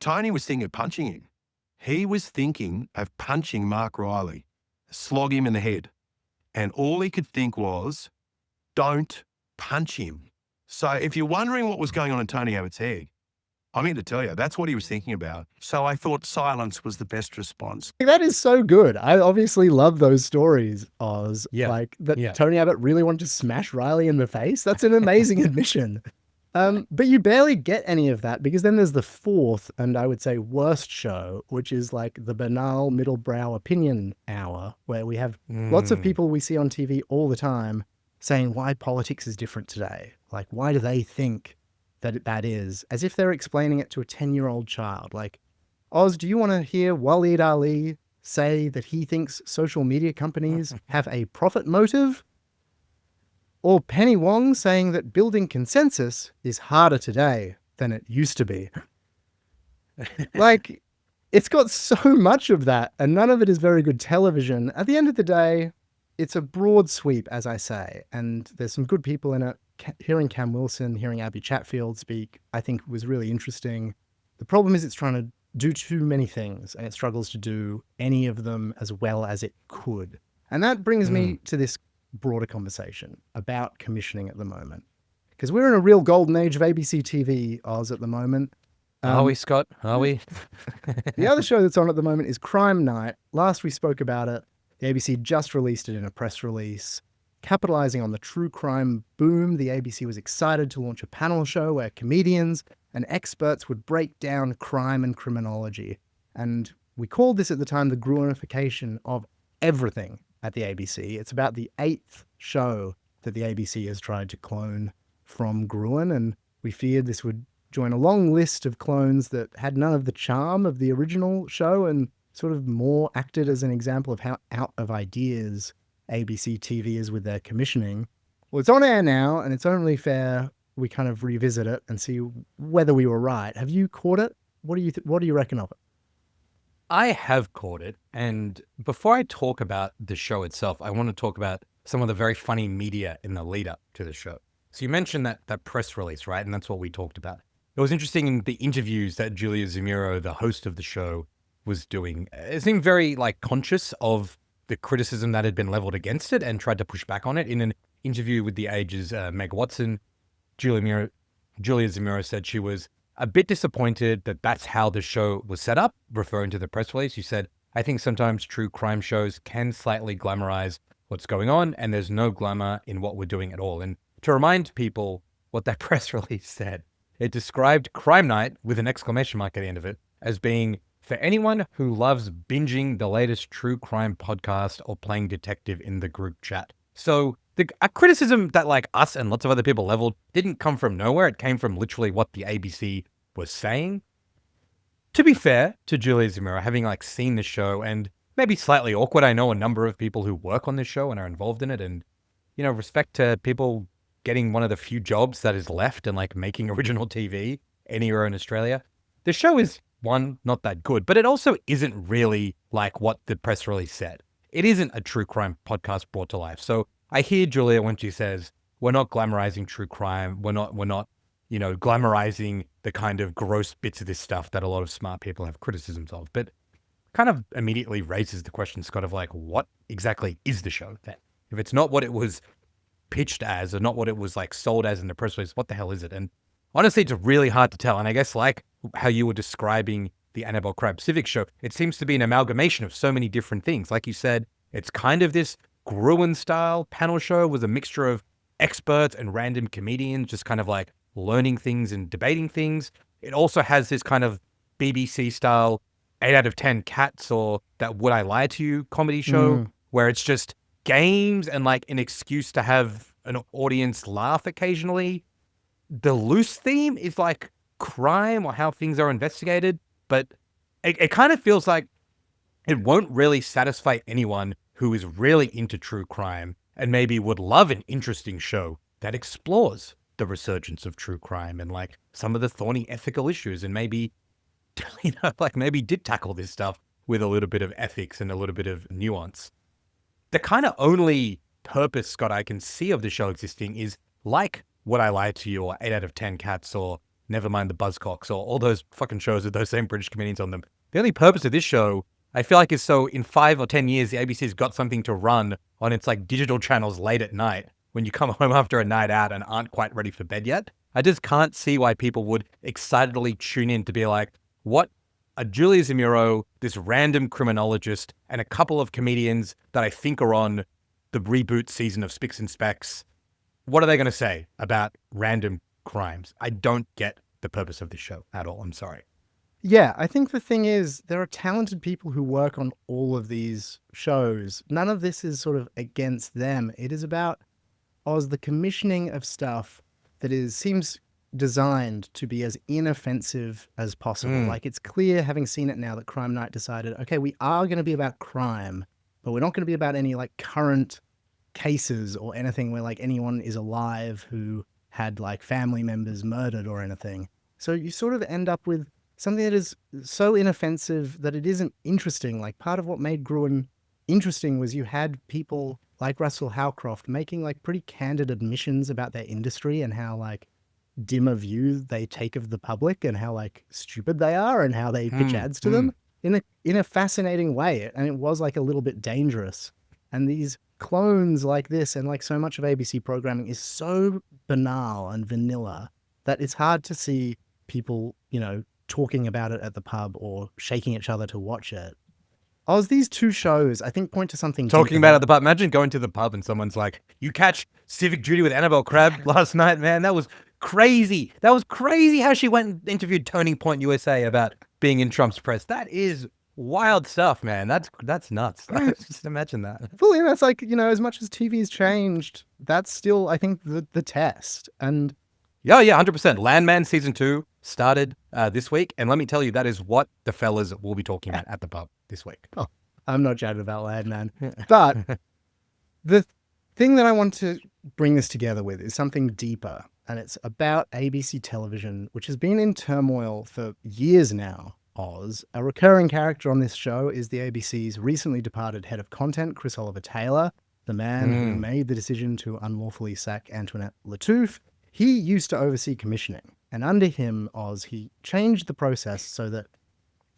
Tony was thinking of punching him. He was thinking of punching Mark Riley, slog him in the head. And all he could think was, don't punch him. So if you're wondering what was going on in Tony Abbott's head, I'm here to tell you, that's what he was thinking about. So I thought silence was the best response. That is so good. I obviously love those stories, Oz. Yeah. Like that Tony Abbott really wanted to smash Riley in the face. That's an amazing admission. But you barely get any of that, because then there's the fourth, and I would say worst show, which is like the banal middlebrow opinion hour, where we have lots of people we see on TV all the time saying why politics is different today. Like, why do they think that is, as if they're explaining it to a 10-year-old child. Like, Oz, do you want to hear Waleed Ali say that he thinks social media companies have a profit motive? Or Penny Wong saying that building consensus is harder today than it used to be? Like, it's got so much of that, and none of it is very good television. At the end of the day, it's a broad sweep, as I say, and there's some good people in it. Hearing Cam Wilson, hearing Abby Chatfield speak, I think was really interesting. The problem is it's trying to do too many things, and it struggles to do any of them as well as it could. And that brings me to this broader conversation about commissioning at the moment. Because we're in a real golden age of ABC TV, Oz, at the moment. Are we, Scott? Are we? The other show that's on at the moment is Crime Night. Last we spoke about it, the ABC just released it in a press release. Capitalizing on the true crime boom, the ABC was excited to launch a panel show where comedians and experts would break down crime and criminology. And we called this at the time the Gruenification of everything at the ABC. It's about the 8th show that the ABC has tried to clone from Gruen, and we feared this would join a long list of clones that had none of the charm of the original show and sort of more acted as an example of how out of ideas ABC TV is with their commissioning. Well, it's on air now, and it's only fair we kind of revisit it and see whether we were right. Have you caught it? What do you reckon of it? I have caught it. And before I talk about the show itself, I want to talk about some of the very funny media in the lead up to the show. So you mentioned that press release, right? And that's what we talked about. It was interesting in the interviews that Julia Zemiro, the host of the show, was doing. It seemed very conscious of the criticism that had been leveled against it and tried to push back on it. In an interview with The Age's Meg Watson, Julia Zemiro said she was a bit disappointed that that's how the show was set up, referring to the press release. You said, I think sometimes true crime shows can slightly glamorize what's going on, and there's no glamour in what we're doing at all. And to remind people what that press release said, it described Crime Night, with an exclamation mark at the end of it, as being for anyone who loves binging the latest true crime podcast or playing detective in the group chat. So a criticism that us and lots of other people leveled didn't come from nowhere. It came from literally what the ABC was saying. To be fair to Julia Zemiro, having seen the show and maybe slightly awkward, I know a number of people who work on this show and are involved in it, and respect to people getting one of the few jobs that is left and making original TV anywhere in Australia. The show is, one, not that good, but it also isn't really like what the press release said. It isn't a true crime podcast brought to life. So I hear Julia when she says, we're not glamorizing true crime. We're not, glamorizing the kind of gross bits of this stuff that a lot of smart people have criticisms of. But kind of immediately raises the question, Scott, of what exactly is the show then? If it's not what it was pitched as, or not what it was sold as in the press release, what the hell is it? And honestly, it's really hard to tell. And I guess how you were describing the Annabel Crabb Civic show, it seems to be an amalgamation of so many different things. Like you said, it's kind of this Gruen-style panel show with a mixture of experts and random comedians just kind of learning things and debating things. It also has this kind of BBC-style 8 out of 10 cats or that Would I Lie to You comedy show where it's just games and an excuse to have an audience laugh occasionally. The loose theme is crime or how things are investigated, but it kind of feels like it won't really satisfy anyone who is really into true crime and maybe would love an interesting show that explores the resurgence of true crime and some of the thorny ethical issues and maybe, maybe did tackle this stuff with a little bit of ethics and a little bit of nuance. The kind of only purpose, Scott, I can see of the show existing is Would I Lie to You or 8 out of 10 Cats or Never Mind the Buzzcocks or all those fucking shows with those same British comedians on them. The only purpose of this show, I feel is so in 5 or 10 years, the ABC's got something to run on its digital channels late at night when you come home after a night out and aren't quite ready for bed yet. I just can't see why people would excitedly tune in to be what a Julia Zemiro, this random criminologist, and a couple of comedians that I think are on the reboot season of Spicks and Specs. What are they going to say about random crimes? I don't get the purpose of this show at all. I'm sorry. Yeah, I think the thing is there are talented people who work on all of these shows. None of this is sort of against them. It is about the commissioning of stuff that seems designed to be as inoffensive as possible. It's clear, having seen it now, that Crime Night decided, okay, we are going to be about crime, but we're not going to be about any current cases or anything where anyone is alive who had family members murdered or anything. So you sort of end up with something that is so inoffensive that it isn't interesting. Part of what made Gruen interesting was you had people like Russell Howcroft making pretty candid admissions about their industry and how dim a view they take of the public and how stupid they are and how they pitch ads to them in a fascinating way. And it was a little bit dangerous. And these clones like this and so much of ABC programming is so banal and vanilla that it's hard to see people, talking about it at the pub or shaking each other to watch it. These two shows, I think, point to something. Talking about it at the pub. Imagine going to the pub and someone's you catch Civic Duty with Annabel Crabb last night, man. That was crazy. That was crazy how she went and interviewed Turning Point USA about being in Trump's press. That is wild stuff, man. That's nuts. Just imagine that. Fully, that's as much as TV's changed, that's still, I think, the test. And yeah, 100%. Landman Season 2 started this week. And let me tell you, that is what the fellas will be talking about at the pub. this week. Oh, I'm not chatting about loud, man. But the thing that I want to bring this together with is something deeper, and it's about ABC television, which has been in turmoil for years now. Oz, a recurring character on this show, is the ABC's recently departed head of content, Chris Oliver Taylor, the man who made the decision to unlawfully sack Antoinette Lattouf. He used to oversee commissioning, and under him, Oz, he changed the process so that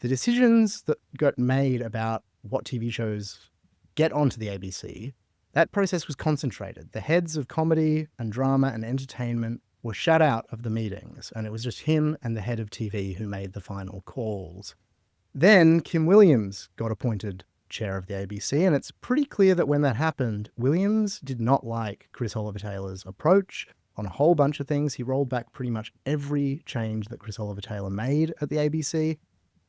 the decisions that got made about what TV shows get onto the ABC, that process was concentrated. The heads of comedy and drama and entertainment were shut out of the meetings, and it was just him and the head of TV who made the final calls. Then Kim Williams got appointed chair of the ABC, and it's pretty clear that when that happened, Williams did not like Chris Oliver Taylor's approach on a whole bunch of things. He rolled back pretty much every change that Chris Oliver Taylor made at the ABC.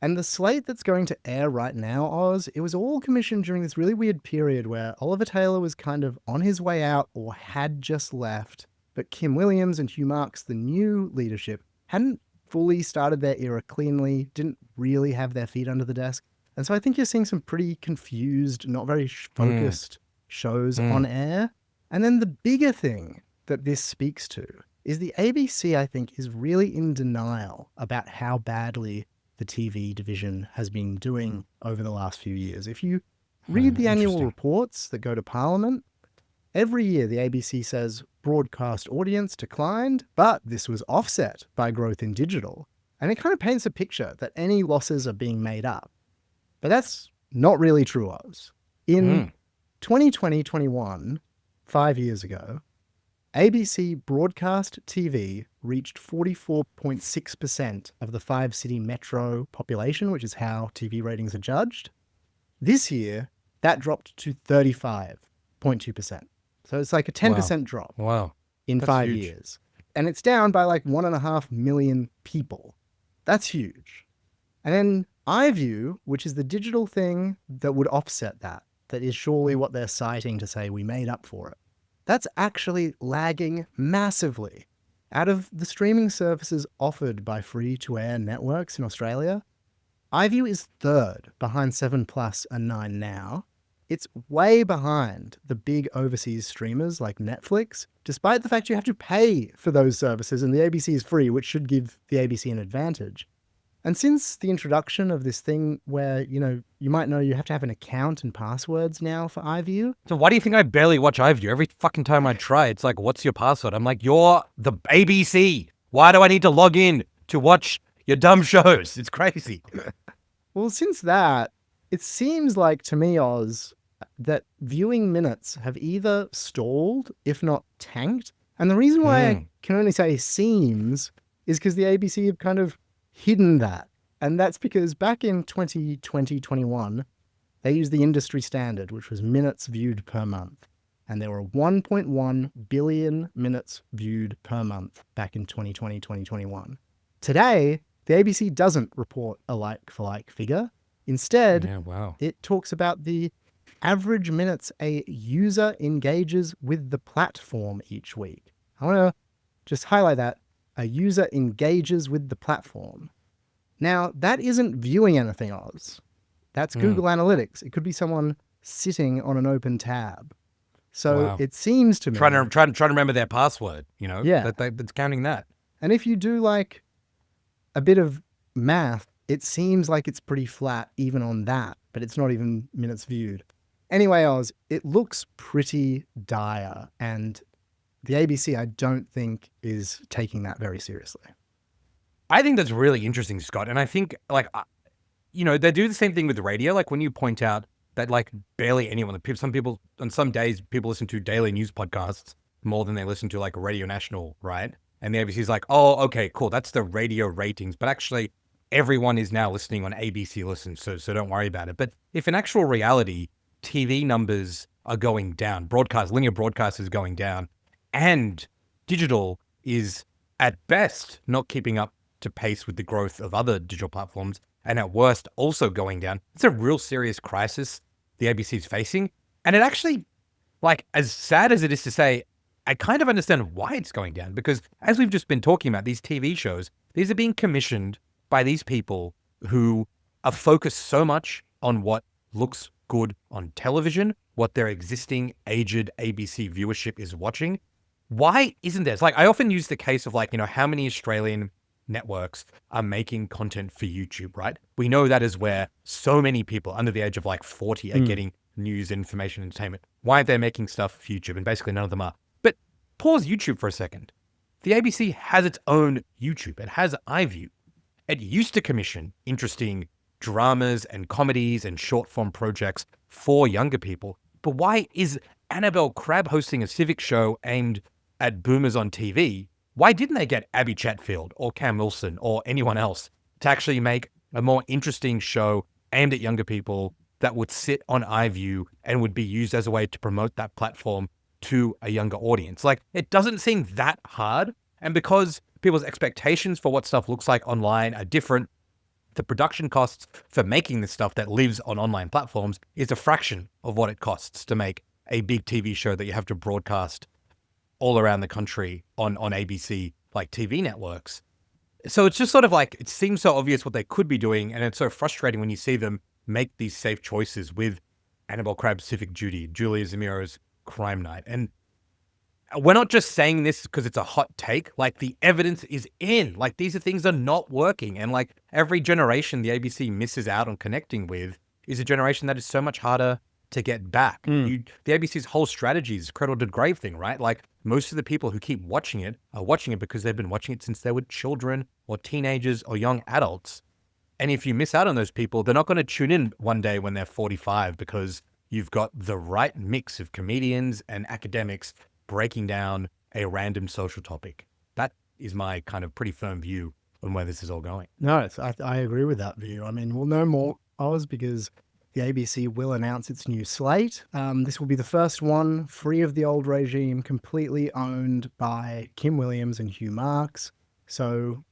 And the slate that's going to air right now, Oz, it was all commissioned during this really weird period where Oliver Taylor was kind of on his way out or had just left, but Kim Williams and Hugh Marks, the new leadership, hadn't fully started their era cleanly, didn't really have their feet under the desk. And so I think you're seeing some pretty confused, not very focused shows on air. And then the bigger thing that this speaks to is the ABC, I think, is really in denial about how badly the TV division has been doing over the last few years. If you read the annual reports that go to Parliament, every year the ABC says broadcast audience declined, but this was offset by growth in digital. And it kind of paints a picture that any losses are being made up. But that's not really true, Oz. In 2020-21, 5 years ago, ABC broadcast TV reached 44.6% of the 5-city metro population, which is how TV ratings are judged. This year, that dropped to 35.2%. So it's like a 10% drop in That's 5 huge. years. And it's down by like 1.5 million people. That's huge. And then iView, which is the digital thing that would offset that is surely what they're citing to say we made up for it. That's actually lagging massively. Out of the streaming services offered by free-to-air networks in Australia, iView is third behind 7plus and 9Now. It's way behind the big overseas streamers like Netflix, despite the fact you have to pay for those services and the ABC is free, which should give the ABC an advantage. And since the introduction of this thing where, you might know you have to have an account and passwords now for iView. So why do you think I barely watch iView? Every fucking time I try, it's like, what's your password? I'm like, you're the ABC. Why do I need to log in to watch your dumb shows? It's crazy. Well, since that, it seems like to me, Oz, that viewing minutes have either stalled, if not tanked. And the reason why I can only say seems is because the ABC have kind of hidden that. And that's because back in 2020-21, they used the industry standard, which was minutes viewed per month. And there were 1.1 billion minutes viewed per month back in 2020-2021. Today, the ABC doesn't report a like-for-like figure. Instead, it talks about the average minutes a user engages with the platform each week. I want to just highlight that. A user engages with the platform. Now, that isn't viewing anything, Oz. That's Google Analytics. It could be someone sitting on an open tab. So it seems to me... Trying to remember their password, Yeah. That's counting that. And if you do like a bit of math, it seems like it's pretty flat even on that, but it's not even minutes viewed. Anyway, Oz, it looks pretty dire, and the ABC, I don't think, is taking that very seriously. I think that's really interesting, Scott. And I think, they do the same thing with the radio. Like when you point out that, barely anyone, some people, on some days, people listen to daily news podcasts more than they listen to, a Radio National, right? And the ABC is like, oh, okay, cool. That's the radio ratings. But actually, everyone is now listening on ABC Listen, so don't worry about it. But if in actual reality, TV numbers are going down, linear broadcast is going down, and digital is at best not keeping up to pace with the growth of other digital platforms, and at worst also going down. It's a real serious crisis the ABC is facing. And it actually, as sad as it is to say, I kind of understand why it's going down, because as we've just been talking about, these TV shows, these are being commissioned by these people who are focused so much on what looks good on television, what their existing aged ABC viewership is watching. Why isn't there? It's like, I often use the case of like, how many Australian networks are making content for YouTube, right? We know that is where so many people under the age of like 40 are getting news, information, entertainment. Why aren't they making stuff for YouTube? And basically none of them are. But pause YouTube for a second. The ABC has its own YouTube. It has iView. It used to commission interesting dramas and comedies and short form projects for younger people. But why is Annabel Crabb hosting a Civic show aimed at boomers on TV? Why didn't they get Abby Chatfield or Cam Wilson or anyone else to actually make a more interesting show aimed at younger people that would sit on iView and would be used as a way to promote that platform to a younger audience? Like, it doesn't seem that hard. And because people's expectations for what stuff looks like online are different, the production costs for making this stuff that lives on online platforms is a fraction of what it costs to make a big TV show that you have to broadcast all around the country on ABC, like TV networks. So it's just sort of like, it seems so obvious what they could be doing. And it's so frustrating when you see them make these safe choices with Annabel Crabb's Civic Duty, Julia Zamiro's Crime Night. And we're not just saying this because it's a hot take. Like, the evidence is in. Like, these are things that are not working. And like, every generation the ABC misses out on connecting with is a generation that is so much harder to get back. The ABC's whole strategy is cradle to grave thing, right? Like, most of the people who keep watching it are watching it because they've been watching it since they were children or teenagers or young adults. And if you miss out on those people, they're not going to tune in one day when they're 45 because you've got the right mix of comedians and academics breaking down a random social topic. That is my kind of pretty firm view on where this is all going. No, I agree with that view. I mean, we'll know more, Oz, because the ABC will announce its new slate. This will be the first one free of the old regime, completely owned by Kim Williams and Hugh Marks. So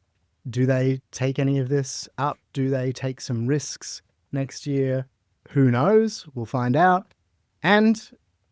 do they take any of this up? Do they take some risks next year? Who knows? We'll find out. And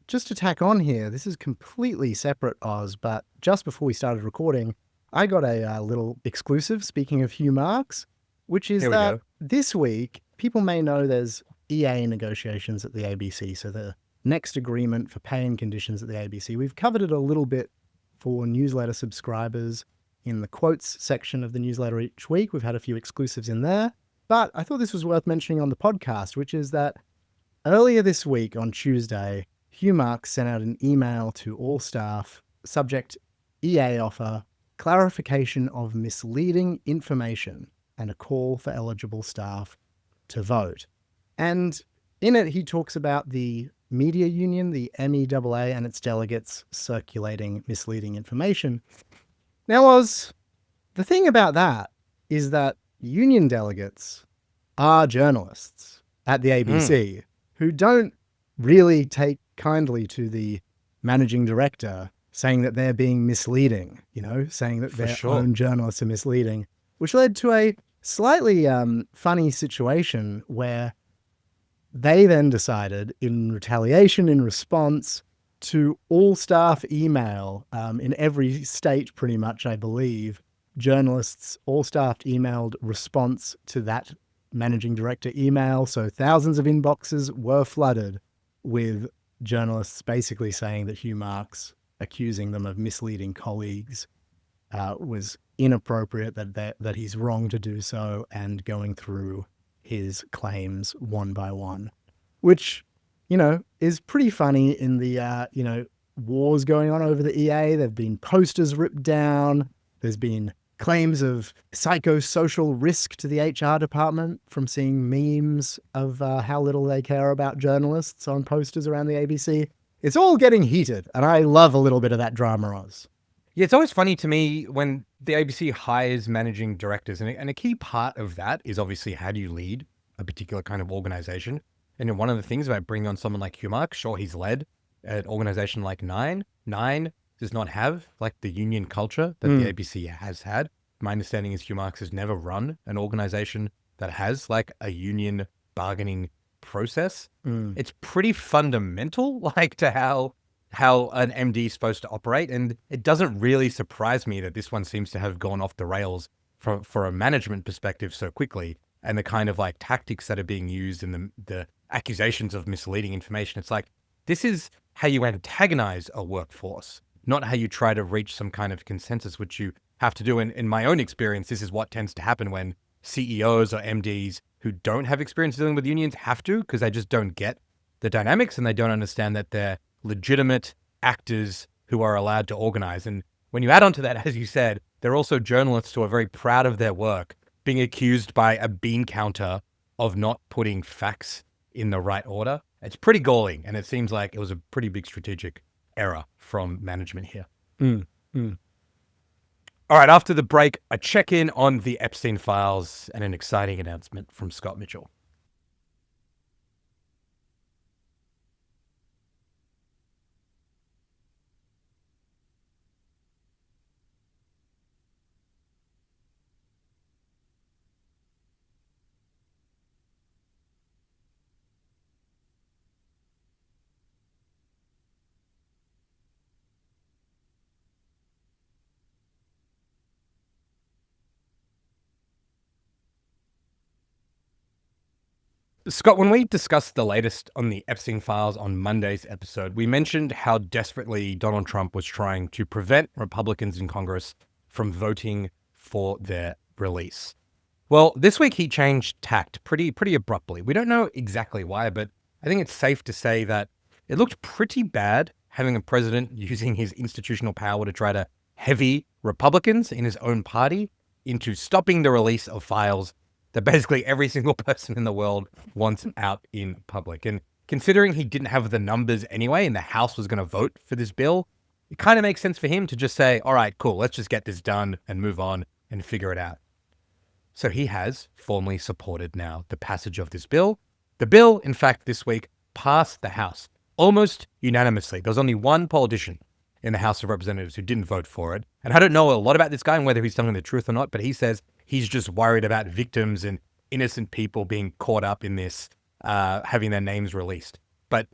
just to tack on here, this is completely separate, Oz, but just before we started recording, I got a little exclusive, speaking of Hugh Marks, which is that this week, people may know there's EA negotiations at the ABC, so the next agreement for pay and conditions at the ABC. We've covered it a little bit for newsletter subscribers in the quotes section of the newsletter each week. We've had a few exclusives in there, but I thought this was worth mentioning on the podcast, which is that earlier this week on Tuesday, Hugh Marks sent out an email to all staff, subject EA offer, clarification of misleading information, and a call for eligible staff to vote. And in it, he talks about the media union, the MEAA, and its delegates circulating misleading information. Now, Oz, the thing about that is that union delegates are journalists at the ABC who don't really take kindly to the managing director saying that they're being misleading, saying that their own journalists are misleading, which led to a slightly funny situation where they then decided, in retaliation, in response, to all staff email, in every state pretty much, I believe, journalists, all staff emailed response to that managing director email. So thousands of inboxes were flooded with journalists basically saying that Hugh Marks accusing them of misleading colleagues was inappropriate, that he's wrong to do so, and going through his claims one by one, which, is pretty funny in the, wars going on over the EA. There've been posters ripped down. There's been claims of psychosocial risk to the HR department from seeing memes of how little they care about journalists on posters around the ABC. It's all getting heated, and I love a little bit of that drama, Oz. Yeah, it's always funny to me when the ABC hires managing directors, and a key part of that is obviously how do you lead a particular kind of organization. And one of the things about bringing on someone like Hugh Marks, sure, he's led an organization like Nine. Nine does not have like the union culture that the ABC has had. My understanding is Hugh Marks has never run an organization that has like a union bargaining process. It's pretty fundamental, like, to how an MD is supposed to operate. And it doesn't really surprise me that this one seems to have gone off the rails for a management perspective so quickly. and the kind of like tactics that are being used and the accusations of misleading information. It's like, this is how you antagonize a workforce, not how you try to reach some kind of consensus, which you have to do. In my own experience, this is what tends to happen when CEOs or MDs who don't have experience dealing with unions have to, because they just don't get the dynamics and they don't understand that they're legitimate actors who are allowed to organize. And when you add on to that, as you said, they're also journalists who are very proud of their work, being accused by a bean counter of not putting facts in the right order. It's pretty galling, and it seems like it was a pretty big strategic error from management here. All right, after the break, a check-in on the Epstein files and an exciting announcement from Scott Mitchell. Scott, when we discussed the latest on the Epstein files on Monday's episode, we mentioned how desperately Donald Trump was trying to prevent Republicans in Congress from voting for their release. Well, this week he changed tact pretty abruptly. We don't know exactly why, but I think it's safe to say that it looked pretty bad having a president using his institutional power to try to heavy Republicans in his own party into stopping the release of files that basically every single person in the world wants out in public. And considering he didn't have the numbers anyway and the House was going to vote for this bill, it kind of makes sense for him to just say, all right, cool, let's just get this done and move on and figure it out. So he has formally supported now the passage of this bill. The bill, in fact, this week passed the House almost unanimously. There was only one politician in the House of Representatives who didn't vote for it. And I don't know a lot about this guy and whether he's telling the truth or not, but he says he's just worried about victims and innocent people being caught up in this, having their names released. But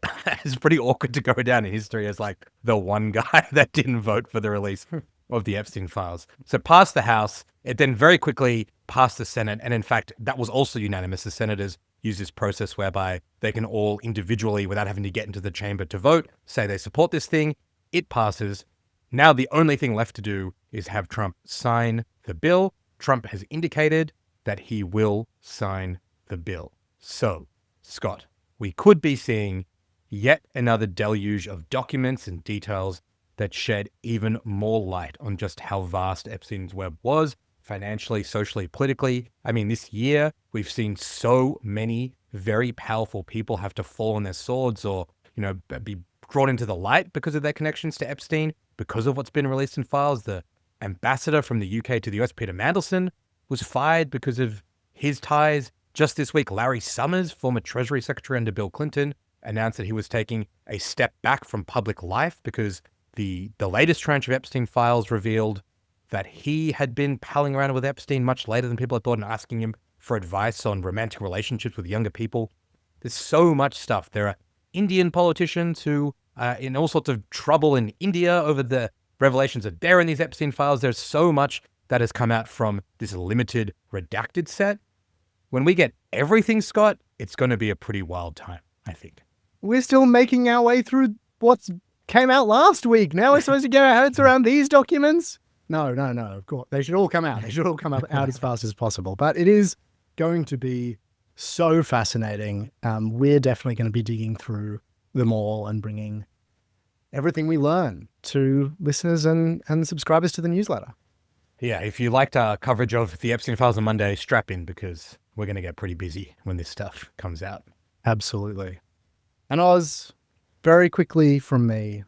it's pretty awkward to go down in history as like the one guy that didn't vote for the release of the Epstein files. So passed the House, it then very quickly passed the Senate. And in fact, that was also unanimous. The senators use this process whereby they can all individually, without having to get into the chamber to vote, say they support this thing. It passes. Now the only thing left to do is have Trump sign the bill. Trump has indicated that he will sign the bill. So, Scott, we could be seeing yet another deluge of documents and details that shed even more light on just how vast Epstein's web was, financially, socially, politically. I mean, this year, we've seen so many very powerful people have to fall on their swords or, be brought into the light because of their connections to Epstein, because of what's been released in files. The ambassador from the UK to the US, Peter Mandelson, was fired because of his ties. Just this week, Larry Summers, former Treasury Secretary under Bill Clinton, announced that he was taking a step back from public life because the latest tranche of Epstein files revealed that he had been palling around with Epstein much later than people had thought and asking him for advice on romantic relationships with younger people. There's so much stuff. There are Indian politicians who are in all sorts of trouble in India over the revelations that they're in these Epstein files. There's so much that has come out from this limited redacted set. When we get everything, Scott, it's going to be a pretty wild time, I think. We're still making our way through what came out last week. Now we're supposed to get our heads around these documents? No, of course. They should all come out. They should all come out as fast as possible. But it is going to be so fascinating. We're definitely going to be digging through them all and bringing everything we learn to listeners and subscribers to the newsletter. Yeah, if you liked our coverage of the Epstein files on Monday, strap in because we're going to get pretty busy when this stuff comes out. Absolutely. And Oz, very quickly from me,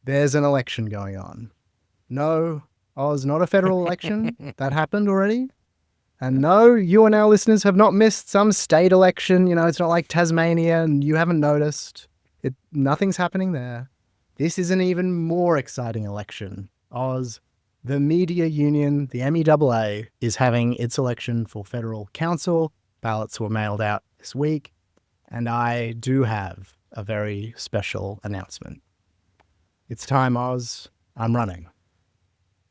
there's an election going on. No, Oz, not a federal election. That happened already. And no, you and our listeners have not missed some state election. It's not like Tasmania and you haven't noticed. Nothing's happening there. This is an even more exciting election. Oz, the media union, the MEAA, is having its election for federal council. Ballots were mailed out this week. And I do have a very special announcement. It's time, Oz. I'm running.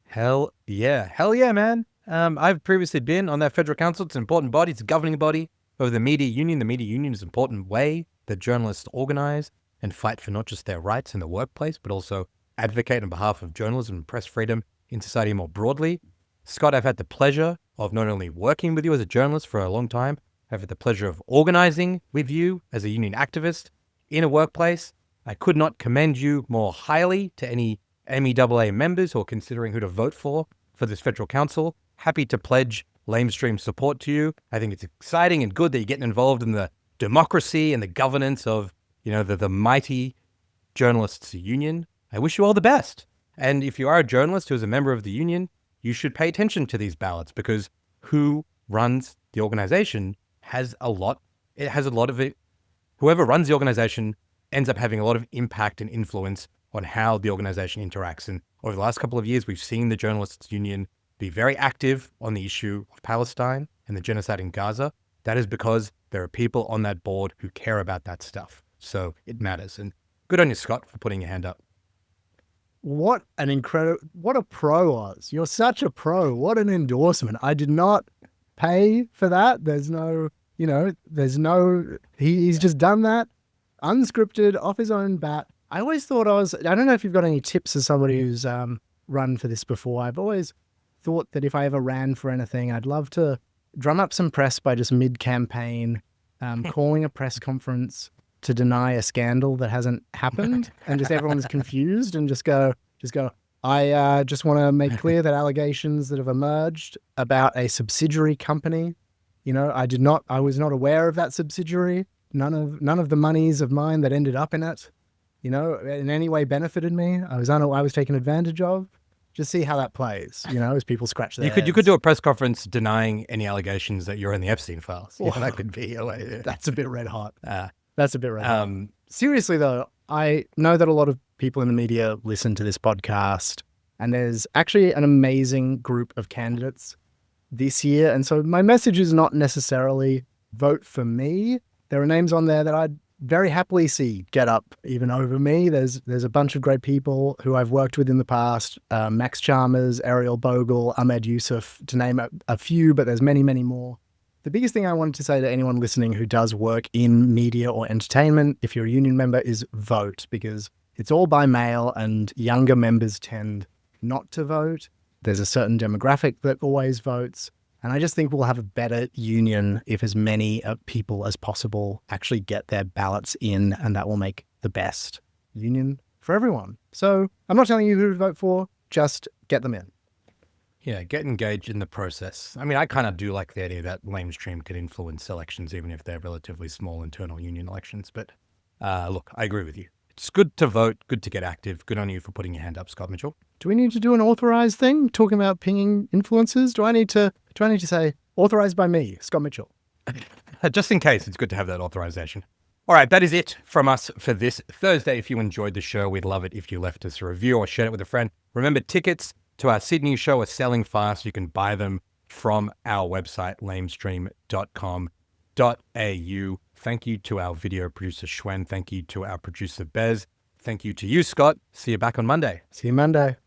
Hell yeah, man. I've previously been on that federal council. It's an important body. It's a governing body over the media union. The media union is an important way that journalists organize and fight for not just their rights in the workplace, but also advocate on behalf of journalism and press freedom in society more broadly. Scott, I've had the pleasure of not only working with you as a journalist for a long time, I've had the pleasure of organizing with you as a union activist in a workplace. I could not commend you more highly to any MEAA members who are considering who to vote for this federal council. Happy to pledge lamestream support to you. I think it's exciting and good that you're getting involved in the democracy and the governance of, the mighty journalists union. I wish you all the best. And if you are a journalist who is a member of the union, you should pay attention to these ballots, because who runs the organization has a lot of it. Whoever runs the organization ends up having a lot of impact and influence on how the organization interacts. And over the last couple of years, we've seen the journalists union be very active on the issue of Palestine and the genocide in Gaza. That is because there are people on that board who care about that stuff. So it matters. And good on you, Scott, for putting your hand up. What a pro, Oz. You're such a pro. What an endorsement. I did not pay for that. There's no, he's just done that unscripted off his own bat. I always thought I don't know if you've got any tips as somebody who's run for this before. I've always thought that if I ever ran for anything, I'd love to drum up some press by just mid-campaign, calling a press conference to deny a scandal that hasn't happened, and just everyone's confused, and just go, I just want to make clear that allegations that have emerged about a subsidiary company, I was not aware of that subsidiary. None of the monies of mine that ended up in it, in any way benefited me. I was taken advantage of. Just see how that plays, as people scratch their heads. You could do a press conference denying any allegations that you're in the Epstein files. Oh, that could be a way. That's a bit red hot. That's a bit red hot. Seriously, though, I know that a lot of people in the media listen to this podcast, and there's actually an amazing group of candidates this year. And so my message is not necessarily vote for me. There are names on there that I'd very happily see get up even over me. There's a bunch of great people who I've worked with in the past. Max Chalmers, Ariel Bogle, Ahmed Yusuf, to name a few, but there's many, many more. The biggest thing I wanted to say to anyone listening who does work in media or entertainment, if you're a union member, is vote, because it's all by mail and younger members tend not to vote. There's a certain demographic that always votes. And I just think we'll have a better union if as many people as possible actually get their ballots in, and that will make the best union for everyone. So I'm not telling you who to vote for, just get them in. Yeah, get engaged in the process. I mean, I kind of do like the idea that lamestream could influence elections, even if they're relatively small internal union elections. But look, I agree with you. It's good to vote, good to get active. Good on you for putting your hand up, Scott Mitchell. Do we need to do an authorized thing, talking about pinging influencers? Do I need to say authorized by me, Scott Mitchell? Just in case, it's good to have that authorization. All right, that is it from us for this Thursday. If you enjoyed the show, we'd love it if you left us a review or shared it with a friend. Remember, tickets to our Sydney show are selling fast. You can buy them from our website, lamestream.com.au. Thank you to our video producer, Schwen. Thank you to our producer, Bez. Thank you to you, Scott. See you back on Monday. See you Monday.